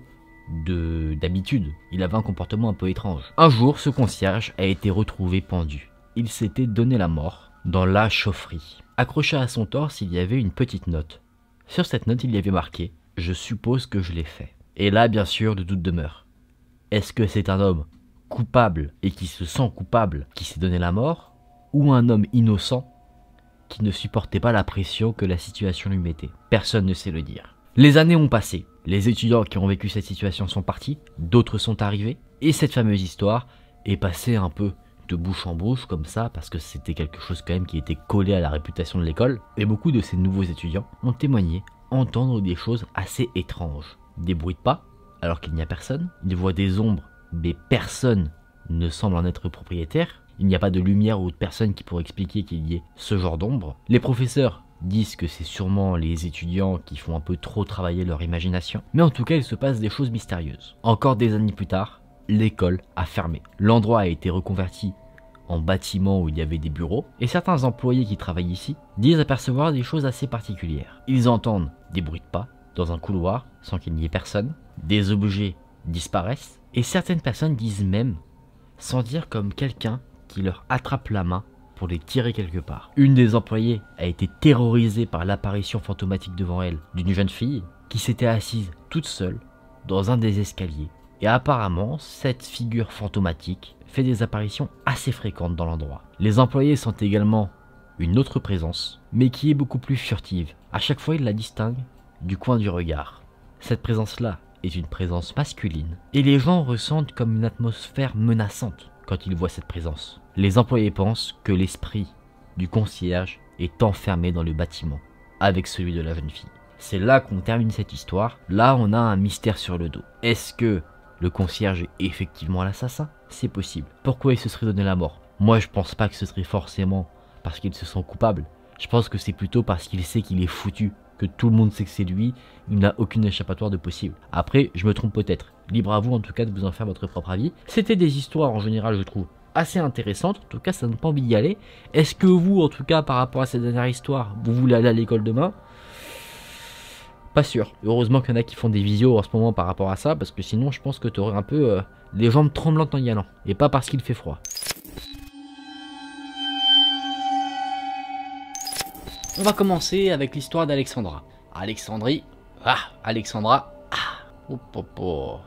d'habitude. Il avait un comportement un peu étrange. Un jour, ce concierge a été retrouvé pendu. Il s'était donné la mort dans la chaufferie. Accroché à son torse, il y avait une petite note. Sur cette note, il y avait marqué « Je suppose que je l'ai fait ». Et là, bien sûr, le doute demeure. Est-ce que c'est un homme coupable et qui se sent coupable qui s'est donné la mort, ou un homme innocent qui ne supportait pas la pression que la situation lui mettait? Personne ne sait le dire. Les années ont passé, les étudiants qui ont vécu cette situation sont partis, d'autres sont arrivés, et cette fameuse histoire est passée un peu de bouche en bouche comme ça, parce que c'était quelque chose quand même qui était collé à la réputation de l'école, et beaucoup de ces nouveaux étudiants ont témoigné entendre des choses assez étranges. Des bruits de pas, alors qu'il n'y a personne. Ils voient des ombres, mais personne ne semble en être propriétaire. Il n'y a pas de lumière ou de personne qui pourrait expliquer qu'il y ait ce genre d'ombre. Les professeurs disent que c'est sûrement les étudiants qui font un peu trop travailler leur imagination. Mais en tout cas, il se passe des choses mystérieuses. Encore des années plus tard, l'école a fermé. L'endroit a été reconverti en bâtiment où il y avait des bureaux. Et certains employés qui travaillent ici disent apercevoir des choses assez particulières. Ils entendent des bruits de pas dans un couloir sans qu'il n'y ait personne. Des objets disparaissent. Et certaines personnes disent même sentir comme quelqu'un qui leur attrape la main pour les tirer quelque part. Une des employées a été terrorisée par l'apparition fantomatique devant elle d'une jeune fille qui s'était assise toute seule dans un des escaliers. Et apparemment, cette figure fantomatique fait des apparitions assez fréquentes dans l'endroit. Les employés sentent également une autre présence, mais qui est beaucoup plus furtive. À chaque fois, ils la distinguent du coin du regard. Cette présence-là est une présence masculine, et les gens ressentent comme une atmosphère menaçante quand ils voient cette présence. Les employés pensent que l'esprit du concierge est enfermé dans le bâtiment, avec celui de la jeune fille. C'est là qu'on termine cette histoire. Là, on a un mystère sur le dos. Est-ce que le concierge est effectivement l'assassin? C'est possible. Pourquoi il se serait donné la mort? Moi, je pense pas que ce serait forcément parce qu'il se sent coupable. Je pense que c'est plutôt parce qu'il sait qu'il est foutu, que tout le monde sait que c'est lui, il n'a aucune échappatoire de possible. Après, je me trompe peut-être. Libre à vous en tout cas de vous en faire votre propre avis. C'était des histoires en général, je trouve, assez intéressantes. En tout cas, ça ne donne pas envie d'y aller. Est-ce que vous, en tout cas, par rapport à cette dernière histoire, vous voulez aller à l'école demain? Pas sûr. Heureusement qu'il y en a qui font des visios en ce moment par rapport à ça, parce que sinon, je pense que tu aurais un peu les jambes tremblantes en y allant. Et pas parce qu'il fait froid. On va commencer avec l'histoire d'Alexandra. Alexandra.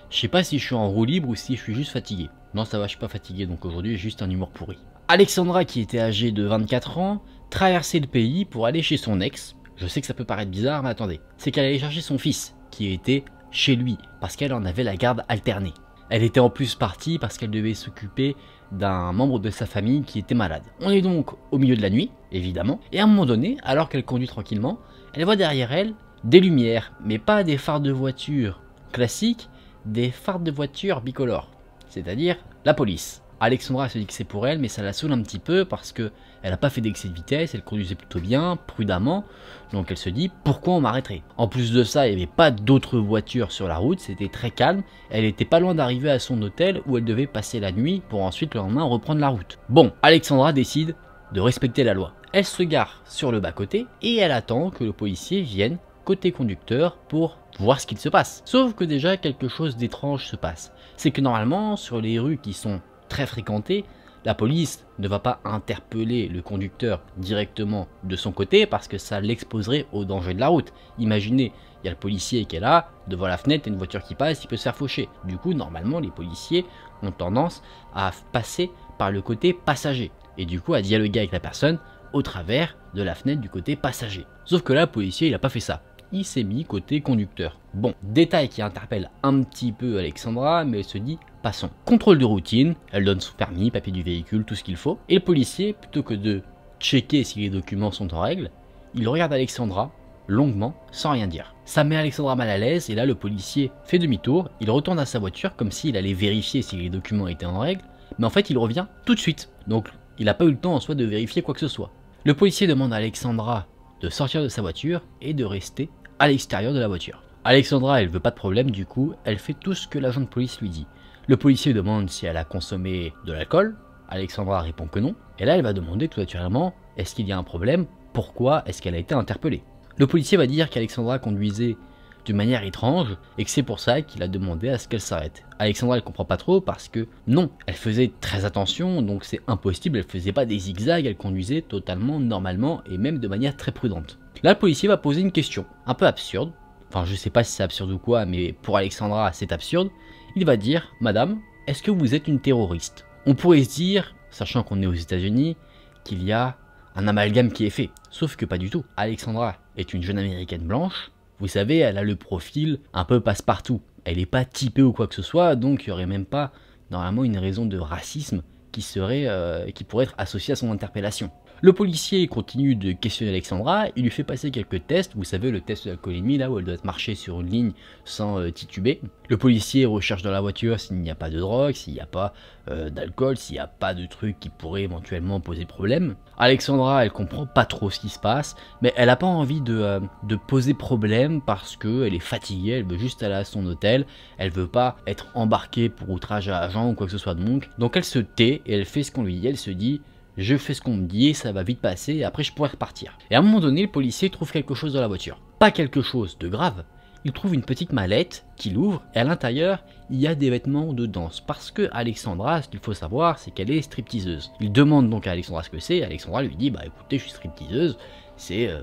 Je sais pas si je suis en roue libre ou si je suis juste fatigué. Non, ça va, je suis pas fatigué, donc aujourd'hui j'ai juste un humour pourri. Alexandra, qui était âgée de 24 ans, traversait le pays pour aller chez son ex. Je sais que ça peut paraître bizarre, mais attendez. C'est qu'elle allait chercher son fils, qui était chez lui, parce qu'elle en avait la garde alternée. Elle était en plus partie parce qu'elle devait s'occuper d'un membre de sa famille qui était malade. On est donc au milieu de la nuit, évidemment, et à un moment donné, alors qu'elle conduit tranquillement, elle voit derrière elle des lumières, mais pas des phares de voiture classiques, des phares de voiture bicolores, c'est-à-dire la police. Alexandra se dit que c'est pour elle, mais ça la saoule un petit peu parce que elle n'a pas fait d'excès de vitesse, elle conduisait plutôt bien, prudemment, donc elle se dit pourquoi on m'arrêterait. En plus de ça, il n'y avait pas d'autres voitures sur la route, c'était très calme, elle était pas loin d'arriver à son hôtel où elle devait passer la nuit pour ensuite le lendemain reprendre la route. Bon, Alexandra décide de respecter la loi. Elle se gare sur le bas-côté et elle attend que le policier vienne côté conducteur pour voir ce qu'il se passe. Sauf que déjà quelque chose d'étrange se passe. C'est que normalement sur les rues qui sont très fréquentées, la police ne va pas interpeller le conducteur directement de son côté parce que ça l'exposerait au danger de la route. Imaginez, il y a le policier qui est là, devant la fenêtre, il y a une voiture qui passe, il peut se faire faucher. Du coup, normalement, les policiers ont tendance à passer par le côté passager et du coup à dialoguer avec la personne au travers de la fenêtre du côté passager. Sauf que là, le policier, il n'a pas fait ça. Il s'est mis côté conducteur. Bon, détail qui interpelle un petit peu Alexandra, mais elle se dit passons. Contrôle de routine, elle donne son permis, papier du véhicule, tout ce qu'il faut. Et le policier, plutôt que de checker si les documents sont en règle, il regarde Alexandra longuement sans rien dire. Ça met Alexandra mal à l'aise et là le policier fait demi-tour, il retourne à sa voiture comme s'il allait vérifier si les documents étaient en règle, mais en fait il revient tout de suite. Donc il n'a pas eu le temps en soi de vérifier quoi que ce soit. Le policier demande à Alexandra de sortir de sa voiture et de rester à l'extérieur de la voiture. Alexandra, elle veut pas de problème, du coup, elle fait tout ce que l'agent de police lui dit. Le policier demande si elle a consommé de l'alcool. Alexandra répond que non. Et là, elle va demander tout naturellement, est-ce qu'il y a un problème? Pourquoi est-ce qu'elle a été interpellée? Le policier va dire qu'Alexandra conduisait d'une manière étrange et que c'est pour ça qu'il a demandé à ce qu'elle s'arrête. Alexandra, elle comprend pas trop parce que non, elle faisait très attention, donc c'est impossible, elle faisait pas des zigzags, elle conduisait totalement normalement et même de manière très prudente. Là, le policier va poser une question un peu absurde. Enfin, je sais pas si c'est absurde ou quoi, mais pour Alexandra, c'est absurde. Il va dire, madame, est-ce que vous êtes une terroriste? On pourrait se dire, sachant qu'on est aux États-Unis, qu'il y a un amalgame qui est fait. Sauf que pas du tout. Alexandra est une jeune américaine blanche. Vous savez, elle a le profil un peu passe-partout. Elle n'est pas typée ou quoi que ce soit, donc il n'y aurait même pas normalement une raison de racisme qui pourrait être associé à son interpellation. Le policier continue de questionner Alexandra, il lui fait passer quelques tests, vous savez le test de l'alcoolémie là où elle doit marcher sur une ligne sans tituber. Le policier recherche dans la voiture s'il n'y a pas de drogue, s'il n'y a pas d'alcool, s'il n'y a pas de trucs qui pourraient éventuellement poser problème. Alexandra elle comprend pas trop ce qui se passe, mais elle n'a pas envie de poser problème parce qu'elle est fatiguée, elle veut juste aller à son hôtel, elle veut pas être embarquée pour outrage à agent ou quoi que ce soit donc elle se tait et elle fait ce qu'on lui dit, elle se dit je fais ce qu'on me dit, ça va vite passer et après je pourrai repartir. Et à un moment donné, le policier trouve quelque chose dans la voiture. Pas quelque chose de grave, il trouve une petite mallette qu'il ouvre et à l'intérieur, il y a des vêtements de danse. Parce que Alexandra, ce qu'il faut savoir, c'est qu'elle est stripteaseuse. Il demande donc à Alexandra ce que c'est, Alexandra lui dit bah écoutez, je suis stripteaseuse, c'est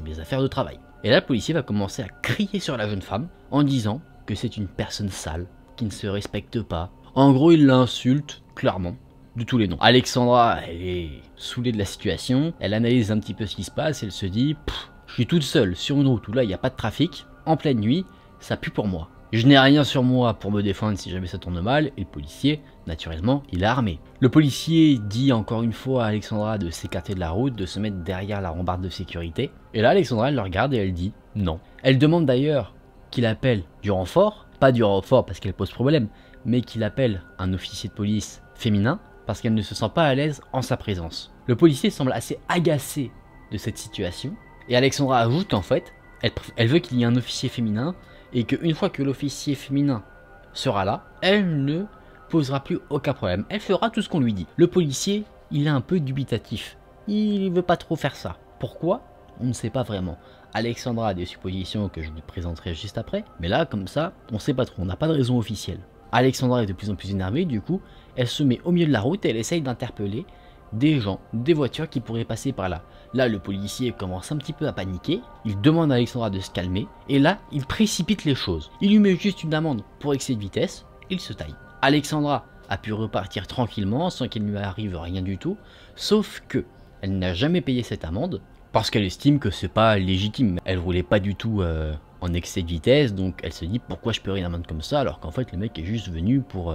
mes affaires de travail. Et là, le policier va commencer à crier sur la jeune femme en disant que c'est une personne sale, qui ne se respecte pas. En gros, il l'insulte clairement. De tous les noms. Alexandra, elle est saoulée de la situation, elle analyse un petit peu ce qui se passe, elle se dit je suis toute seule sur une route où là il n'y a pas de trafic, en pleine nuit, ça pue pour moi. Je n'ai rien sur moi pour me défendre si jamais ça tourne mal, et le policier, naturellement, il est armé. Le policier dit encore une fois à Alexandra de s'écarter de la route, de se mettre derrière la rambarde de sécurité, et là Alexandra elle le regarde et elle dit non. Elle demande d'ailleurs qu'il appelle du renfort, pas du renfort parce qu'elle pose problème, mais qu'il appelle un officier de police féminin, parce qu'elle ne se sent pas à l'aise en sa présence. Le policier semble assez agacé de cette situation, et Alexandra ajoute qu'en fait, elle veut qu'il y ait un officier féminin, et qu'une fois que l'officier féminin sera là, elle ne posera plus aucun problème. Elle fera tout ce qu'on lui dit. Le policier, il est un peu dubitatif. Il veut pas trop faire ça. Pourquoi? On ne sait pas vraiment. Alexandra a des suppositions que je vous présenterai juste après, mais là, comme ça, on ne sait pas trop, on n'a pas de raison officielle. Alexandra est de plus en plus énervée, du coup, elle se met au milieu de la route et elle essaye d'interpeller des gens, des voitures qui pourraient passer par là. Là, le policier commence un petit peu à paniquer, il demande à Alexandra de se calmer, et là, il précipite les choses. Il lui met juste une amende pour excès de vitesse, il se taille. Alexandra a pu repartir tranquillement, sans qu'il ne lui arrive rien du tout, sauf que elle n'a jamais payé cette amende, parce qu'elle estime que c'est pas légitime. Elle roulait pas du tout en excès de vitesse, donc elle se dit pourquoi je paierais une amende comme ça, alors qu'en fait le mec est juste venu pour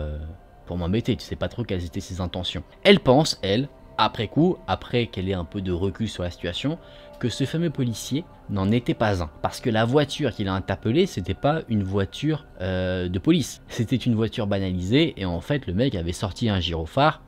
m'embêter, tu sais pas trop quelles étaient ses intentions. Elle pense, elle, après coup, après qu'elle ait un peu de recul sur la situation, que ce fameux policier n'en était pas un. Parce que la voiture qu'il a interpellée, c'était pas une voiture de police. C'était une voiture banalisée et en fait le mec avait sorti un gyrophare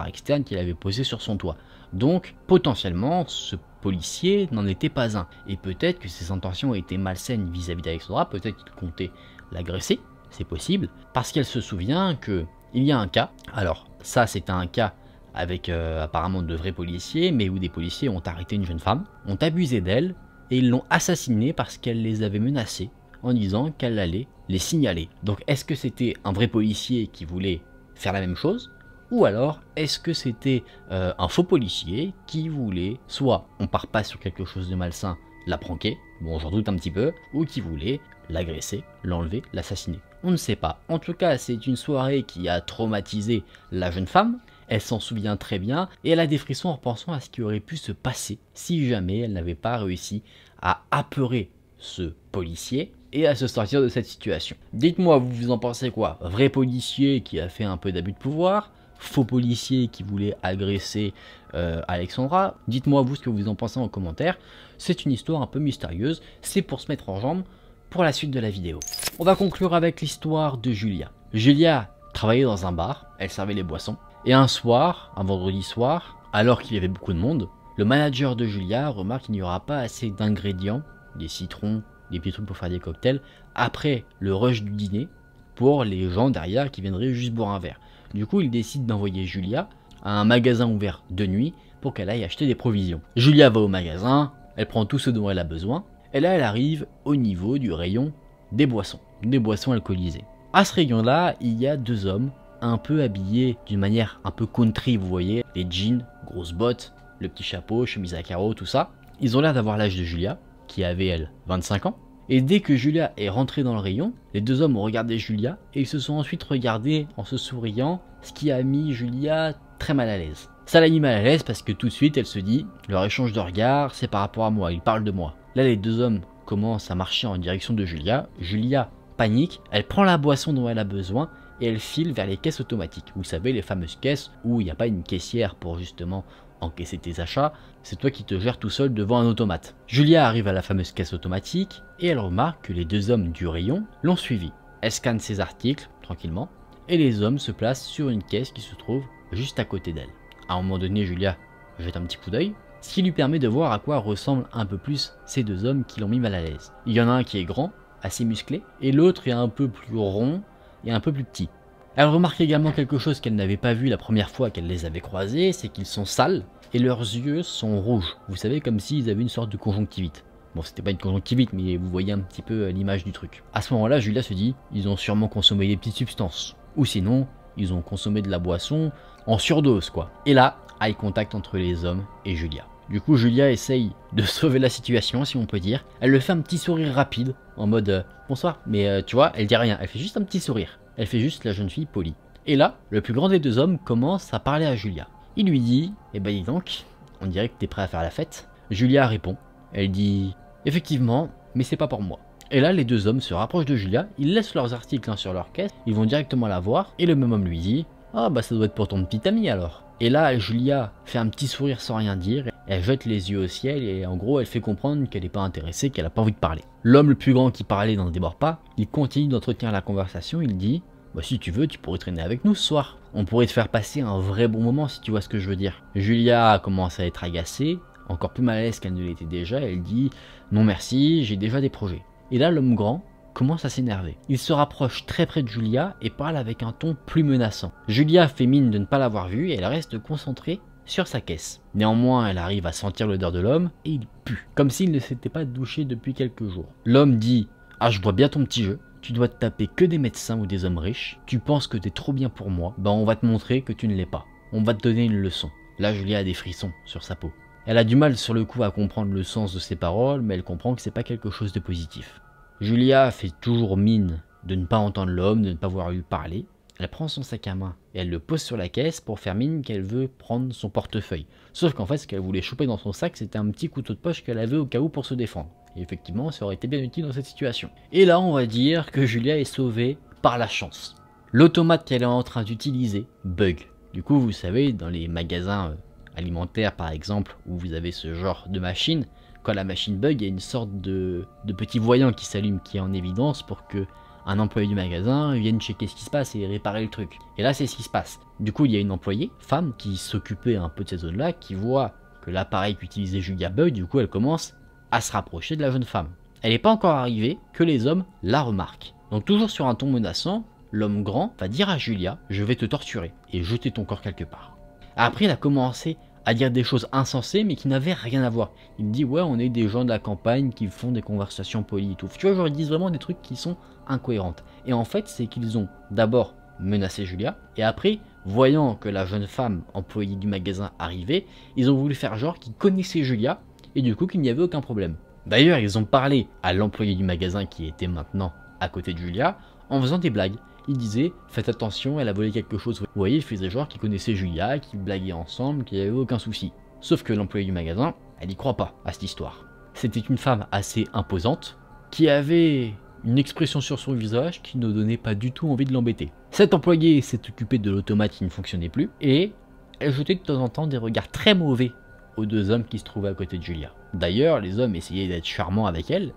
externe qu'il avait posé sur son toit. Donc potentiellement ce policier n'en était pas un. Et peut-être que ses intentions étaient malsaines vis-à-vis d'Alexandra, peut-être qu'il comptait l'agresser, c'est possible. Parce qu'elle se souvient que il y a un cas, alors ça c'était un cas avec apparemment de vrais policiers, mais où des policiers ont arrêté une jeune femme, ont abusé d'elle, et ils l'ont assassinée parce qu'elle les avait menacés, en disant qu'elle allait les signaler. Donc est-ce que c'était un vrai policier qui voulait faire la même chose, ou alors est-ce que c'était un faux policier qui voulait, soit on part pas sur quelque chose de malsain, la pranker, bon j'en doute un petit peu, ou qui voulait l'agresser, l'enlever, l'assassiner. On ne sait pas. En tout cas, c'est une soirée qui a traumatisé la jeune femme. Elle s'en souvient très bien et elle a des frissons en repensant à ce qui aurait pu se passer si jamais elle n'avait pas réussi à apeurer ce policier et à se sortir de cette situation. Dites-moi, vous en pensez quoi? Vrai policier qui a fait un peu d'abus de pouvoir? Faux policier qui voulait agresser Alexandra? Dites-moi vous ce que vous en pensez en commentaire. C'est une histoire un peu mystérieuse, c'est pour se mettre en jambe pour la suite de la vidéo. On va conclure avec l'histoire de Julia. Julia travaillait dans un bar, elle servait les boissons. Et un soir, un vendredi soir, alors qu'il y avait beaucoup de monde, le manager de Julia remarque qu'il n'y aura pas assez d'ingrédients, des citrons, des petits trucs pour faire des cocktails, après le rush du dîner, pour les gens derrière qui viendraient juste boire un verre. Du coup, il décide d'envoyer Julia à un magasin ouvert de nuit pour qu'elle aille acheter des provisions. Julia va au magasin, elle prend tout ce dont elle a besoin, et là elle arrive au niveau du rayon des boissons alcoolisées. À ce rayon-là, il y a deux hommes, un peu habillés d'une manière un peu country, vous voyez, les jeans, grosses bottes, le petit chapeau, chemise à carreaux, tout ça. Ils ont l'air d'avoir l'âge de Julia, qui avait elle 25 ans. Et dès que Julia est rentrée dans le rayon, les deux hommes ont regardé Julia et ils se sont ensuite regardés en se souriant, ce qui a mis Julia très mal à l'aise. Ça l'a mis mal à l'aise parce que tout de suite elle se dit, leur échange de regards c'est par rapport à moi, ils parlent de moi. Là les deux hommes commencent à marcher en direction de Julia, Julia panique, elle prend la boisson dont elle a besoin et elle file vers les caisses automatiques. Vous savez, les fameuses caisses où il n'y a pas une caissière pour justement encaisser tes achats, c'est toi qui te gères tout seul devant un automate. Julia arrive à la fameuse caisse automatique et elle remarque que les deux hommes du rayon l'ont suivi. Elle scanne ses articles tranquillement et les hommes se placent sur une caisse qui se trouve juste à côté d'elle. À un moment donné, Julia jette un petit coup d'œil, ce qui lui permet de voir à quoi ressemblent un peu plus ces deux hommes qui l'ont mis mal à l'aise. Il y en a un qui est grand, assez musclé, et l'autre est un peu plus rond et un peu plus petit. Elle remarque également quelque chose qu'elle n'avait pas vu la première fois qu'elle les avait croisés, c'est qu'ils sont sales et leurs yeux sont rouges. Vous savez, comme s'ils avaient une sorte de conjonctivite. Bon, c'était pas une conjonctivite, mais vous voyez un petit peu l'image du truc. À ce moment-là, Julia se dit, ils ont sûrement consommé des petites substances. Ou sinon, ils ont consommé de la boisson en surdose, quoi. Et là, eye contact entre les hommes et Julia. Du coup, Julia essaye de sauver la situation, si on peut dire. Elle le fait un petit sourire rapide, en mode bonsoir. Mais tu vois, elle dit rien, elle fait juste un petit sourire. Elle fait juste la jeune fille polie. Et là, le plus grand des deux hommes commence à parler à Julia. Il lui dit, eh ben dis donc, on dirait que t'es prêt à faire la fête. Julia répond, elle dit, effectivement, mais c'est pas pour moi. Et là, les deux hommes se rapprochent de Julia, ils laissent leurs articles sur leur caisse, ils vont directement la voir, et le même homme lui dit, ah bah ça doit être pour ton petit ami alors. Et là, Julia fait un petit sourire sans rien dire, elle jette les yeux au ciel et en gros elle fait comprendre qu'elle n'est pas intéressée, qu'elle n'a pas envie de parler. L'homme le plus grand qui parlait n'en déborde pas, il continue d'entretenir la conversation, il dit bah si tu veux tu pourrais traîner avec nous ce soir. On pourrait te faire passer un vrai bon moment si tu vois ce que je veux dire. Julia commence à être agacée, encore plus mal à l'aise qu'elle ne l'était déjà, elle dit non merci, j'ai déjà des projets. Et là l'homme grand commence à s'énerver. Il se rapproche très près de Julia et parle avec un ton plus menaçant. Julia fait mine de ne pas l'avoir vu et elle reste concentrée sur sa caisse. Néanmoins, elle arrive à sentir l'odeur de l'homme et il pue, comme s'il ne s'était pas douché depuis quelques jours. L'homme dit « Ah, je vois bien ton petit jeu, tu dois te taper que des médecins ou des hommes riches, tu penses que t'es trop bien pour moi, bah on va te montrer que tu ne l'es pas. On va te donner une leçon. » Là, Julia a des frissons sur sa peau. Elle a du mal sur le coup à comprendre le sens de ses paroles, mais elle comprend que c'est pas quelque chose de positif. Julia fait toujours mine de ne pas entendre l'homme, de ne pas voir lui parler. Elle prend son sac à main et elle le pose sur la caisse pour faire mine qu'elle veut prendre son portefeuille. Sauf qu'en fait, ce qu'elle voulait choper dans son sac, c'était un petit couteau de poche qu'elle avait au cas où pour se défendre. Et effectivement, ça aurait été bien utile dans cette situation. Et là, on va dire que Julia est sauvée par la chance. L'automate qu'elle est en train d'utiliser bug. Du coup, vous savez, dans les magasins alimentaires par exemple, où vous avez ce genre de machine, quand la machine bug, il y a une sorte de petit voyant qui s'allume, qui est en évidence pour que un employé du magasin vienne checker ce qui se passe et réparer le truc. Et là, c'est ce qui se passe. Du coup, il y a une employée, femme, qui s'occupait un peu de cette zone-là, qui voit que l'appareil qu'utilisait Julia bug, du coup, elle commence à se rapprocher de la jeune femme. Elle n'est pas encore arrivée que les hommes la remarquent. Donc toujours sur un ton menaçant, l'homme grand va dire à Julia « Je vais te torturer et jeter ton corps quelque part ». Après, il a commencé à dire des choses insensées mais qui n'avaient rien à voir. Il me dit ouais, on est des gens de la campagne qui font des conversations polies et tout. Tu vois, genre ils disent vraiment des trucs qui sont incohérentes. Et en fait, c'est qu'ils ont d'abord menacé Julia et après, voyant que la jeune femme employée du magasin arrivait, ils ont voulu faire genre qu'ils connaissaient Julia et du coup qu'il n'y avait aucun problème. D'ailleurs, ils ont parlé à l'employé du magasin qui était maintenant à côté de Julia en faisant des blagues. Il disait faites attention, elle a volé quelque chose. Vous voyez, il faisait genre qu'il connaissait Julia, qu'ils blaguaient ensemble, qu'il n'y avait aucun souci. Sauf que l'employé du magasin, elle n'y croit pas à cette histoire. C'était une femme assez imposante, qui avait une expression sur son visage qui ne donnait pas du tout envie de l'embêter. Cet employé s'est occupé de l'automate qui ne fonctionnait plus, et elle jetait de temps en temps des regards très mauvais aux deux hommes qui se trouvaient à côté de Julia. D'ailleurs, les hommes essayaient d'être charmants avec elle,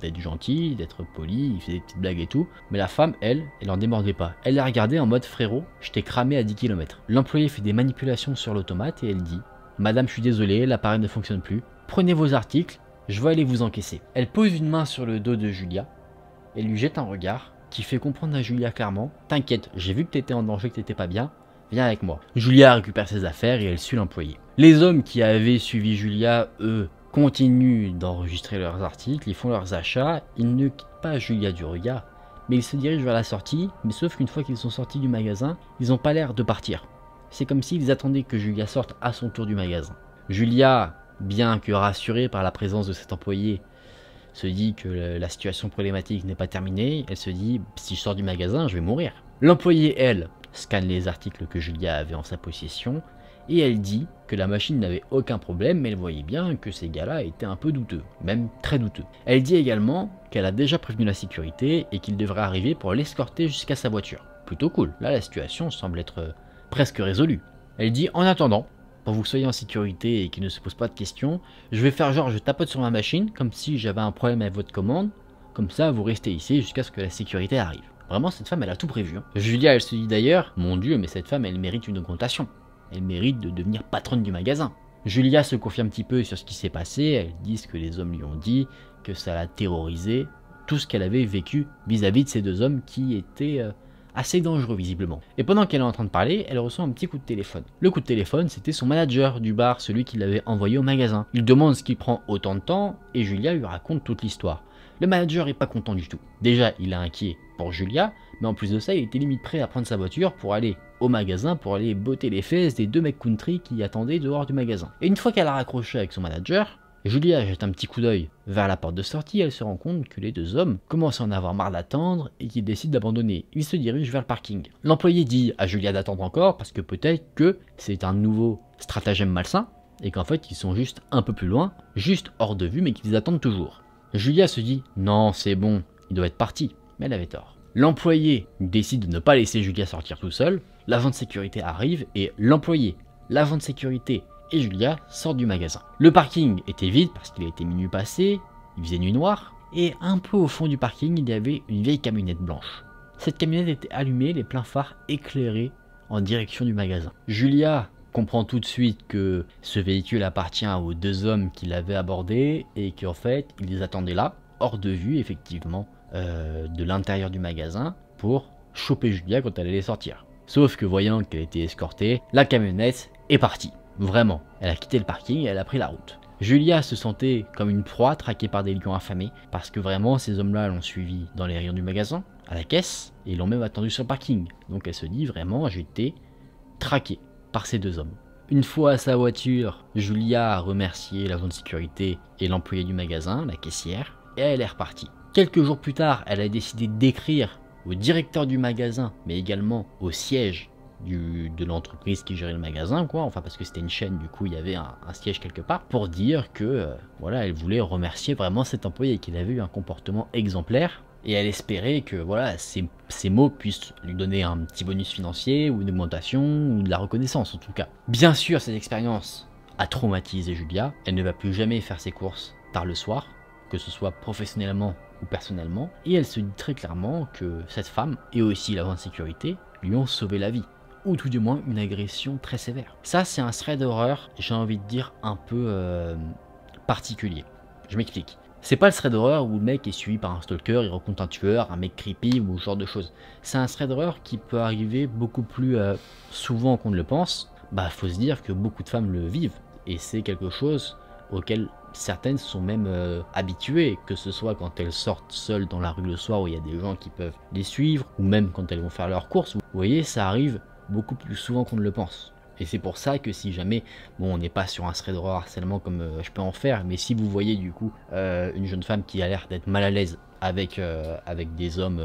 d'être gentil, d'être poli, il faisait des petites blagues et tout, mais la femme, elle en démordait pas. Elle la regardait en mode frérot, je t'ai cramé à 10 km. L'employé fait des manipulations sur l'automate et elle dit madame, je suis désolé, l'appareil ne fonctionne plus, prenez vos articles, je vais aller vous encaisser. Elle pose une main sur le dos de Julia et lui jette un regard qui fait comprendre à Julia clairement t'inquiète, j'ai vu que t'étais en danger, que t'étais pas bien, viens avec moi. Julia récupère ses affaires et elle suit l'employé. Les hommes qui avaient suivi Julia, eux, continuent d'enregistrer leurs articles, ils font leurs achats, ils ne quittent pas Julia du regard, mais ils se dirigent vers la sortie, mais sauf qu'une fois qu'ils sont sortis du magasin, ils n'ont pas l'air de partir. C'est comme s'ils attendaient que Julia sorte à son tour du magasin. Julia, bien que rassurée par la présence de cet employé, se dit que la situation problématique n'est pas terminée, elle se dit si je sors du magasin, je vais mourir. L'employée, elle, scanne les articles que Julia avait en sa possession, et elle dit que la machine n'avait aucun problème, mais elle voyait bien que ces gars-là étaient un peu douteux, même très douteux. Elle dit également qu'elle a déjà prévenu la sécurité et qu'il devrait arriver pour l'escorter jusqu'à sa voiture. plutôt cool. Là, la situation semble être presque résolue. Elle dit, en attendant, pour que vous soyez en sécurité et qu'il ne se pose pas de questions, je vais faire genre je tapote sur ma machine, comme si j'avais un problème avec votre commande. Comme ça, vous restez ici jusqu'à ce que la sécurité arrive. Vraiment, cette femme, elle a tout prévu. Hein. Julia, elle se dit d'ailleurs, mon Dieu, mais cette femme, elle mérite une augmentation. Elle mérite de devenir patronne du magasin. Julia se confie un petit peu sur ce qui s'est passé. Elle dit ce que les hommes lui ont dit, que ça l'a terrorisé, tout ce qu'elle avait vécu vis-à-vis de ces deux hommes qui étaient assez dangereux visiblement. Et pendant qu'elle est en train de parler, elle reçoit un petit coup de téléphone. Le coup de téléphone, c'était son manager du bar, celui qui l'avait envoyé au magasin. Il demande ce qui prend autant de temps et Julia lui raconte toute l'histoire. Le manager est pas content du tout. Déjà, il est inquiet pour Julia, mais en plus de ça, il était limite prêt à prendre sa voiture pour aller au magasin, pour aller botter les fesses des deux mecs country qui attendaient dehors du magasin. Et une fois qu'elle a raccroché avec son manager, Julia jette un petit coup d'œil vers la porte de sortie, elle se rend compte que les deux hommes commencent à en avoir marre d'attendre et qu'ils décident d'abandonner. Ils se dirigent vers le parking. L'employé dit à Julia d'attendre encore parce que peut-être que c'est un nouveau stratagème malsain et qu'en fait ils sont juste un peu plus loin, juste hors de vue mais qu'ils attendent toujours. Julia se dit non c'est bon, il doit être parti, mais elle avait tort. L'employé décide de ne pas laisser Julia sortir tout seul, l'agent de sécurité arrive et l'employé, l'agent de sécurité et Julia sortent du magasin. Le parking était vide parce qu'il était minuit passé, il faisait nuit noire, et un peu au fond du parking, il y avait une vieille camionnette blanche. Cette camionnette était allumée, les pleins phares éclairés en direction du magasin. Julia comprend tout de suite que ce véhicule appartient aux deux hommes qui l'avaient abordé et qu'en fait, ils les attendaient là, hors de vue effectivement, de l'intérieur du magasin pour choper Julia quand elle allait sortir. Sauf que voyant qu'elle était escortée, la camionnette est partie. Vraiment, elle a quitté le parking et elle a pris la route. Julia se sentait comme une proie traquée par des lions affamés parce que vraiment ces hommes-là l'ont suivi dans les rayons du magasin, à la caisse, et l'ont même attendu sur le parking. Donc elle se dit vraiment j'ai été traquée par ces deux hommes. Une fois à sa voiture, Julia a remercié l'agent de sécurité et l'employé du magasin, la caissière, et elle est repartie. Quelques jours plus tard, elle a décidé d'écrire au directeur du magasin, mais également au siège de l'entreprise qui gérait le magasin, quoi, enfin parce que c'était une chaîne, du coup il y avait un siège quelque part, pour dire que voilà, elle voulait remercier vraiment cet employé et qu'il avait eu un comportement exemplaire, et elle espérait que voilà, ces mots puissent lui donner un petit bonus financier, ou une augmentation, ou de la reconnaissance en tout cas. Bien sûr, cette expérience a traumatisé Julia, elle ne va plus jamais faire ses courses tard le soir, que ce soit professionnellement ou personnellement, et elle se dit très clairement que cette femme, et aussi l'agent de sécurité, lui ont sauvé la vie, ou tout du moins une agression très sévère. Ça c'est un thread d'horreur, j'ai envie de dire un peu particulier. Je m'explique. C'est pas le thread d'horreur où le mec est suivi par un stalker, il rencontre un tueur, un mec creepy ou ce genre de choses. C'est un thread d'horreur qui peut arriver beaucoup plus souvent qu'on ne le pense. Bah faut se dire que beaucoup de femmes le vivent, et c'est quelque chose auquel certaines sont même habituées, que ce soit quand elles sortent seules dans la rue le soir où il y a des gens qui peuvent les suivre, ou même quand elles vont faire leurs courses. Vous voyez, ça arrive beaucoup plus souvent qu'on ne le pense. Et c'est pour ça que si jamais, bon on n'est pas sur un thread d'horreur harcèlement comme je peux en faire, mais si vous voyez du coup une jeune femme qui a l'air d'être mal à l'aise avec des hommes,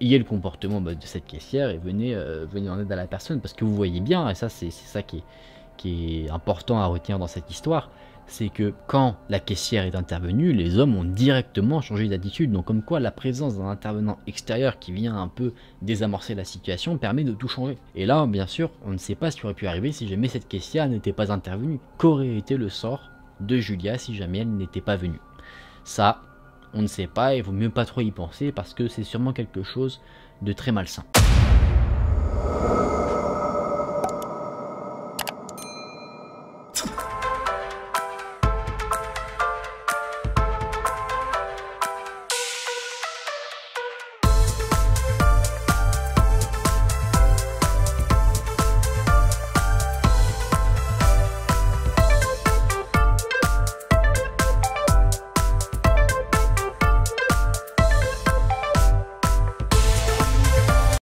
ayez le comportement de cette caissière et venez en aide à la personne, parce que vous voyez bien, et ça c'est ça qui est important à retenir dans cette histoire, c'est que quand la caissière est intervenue, les hommes ont directement changé d'attitude. Donc comme quoi la présence d'un intervenant extérieur qui vient un peu désamorcer la situation permet de tout changer. Et là, bien sûr, on ne sait pas ce qui aurait pu arriver si jamais cette caissière n'était pas intervenue. Qu'aurait été le sort de Julia si jamais elle n'était pas venue? Ça, on ne sait pas, et il vaut mieux pas trop y penser parce que c'est sûrement quelque chose de très malsain.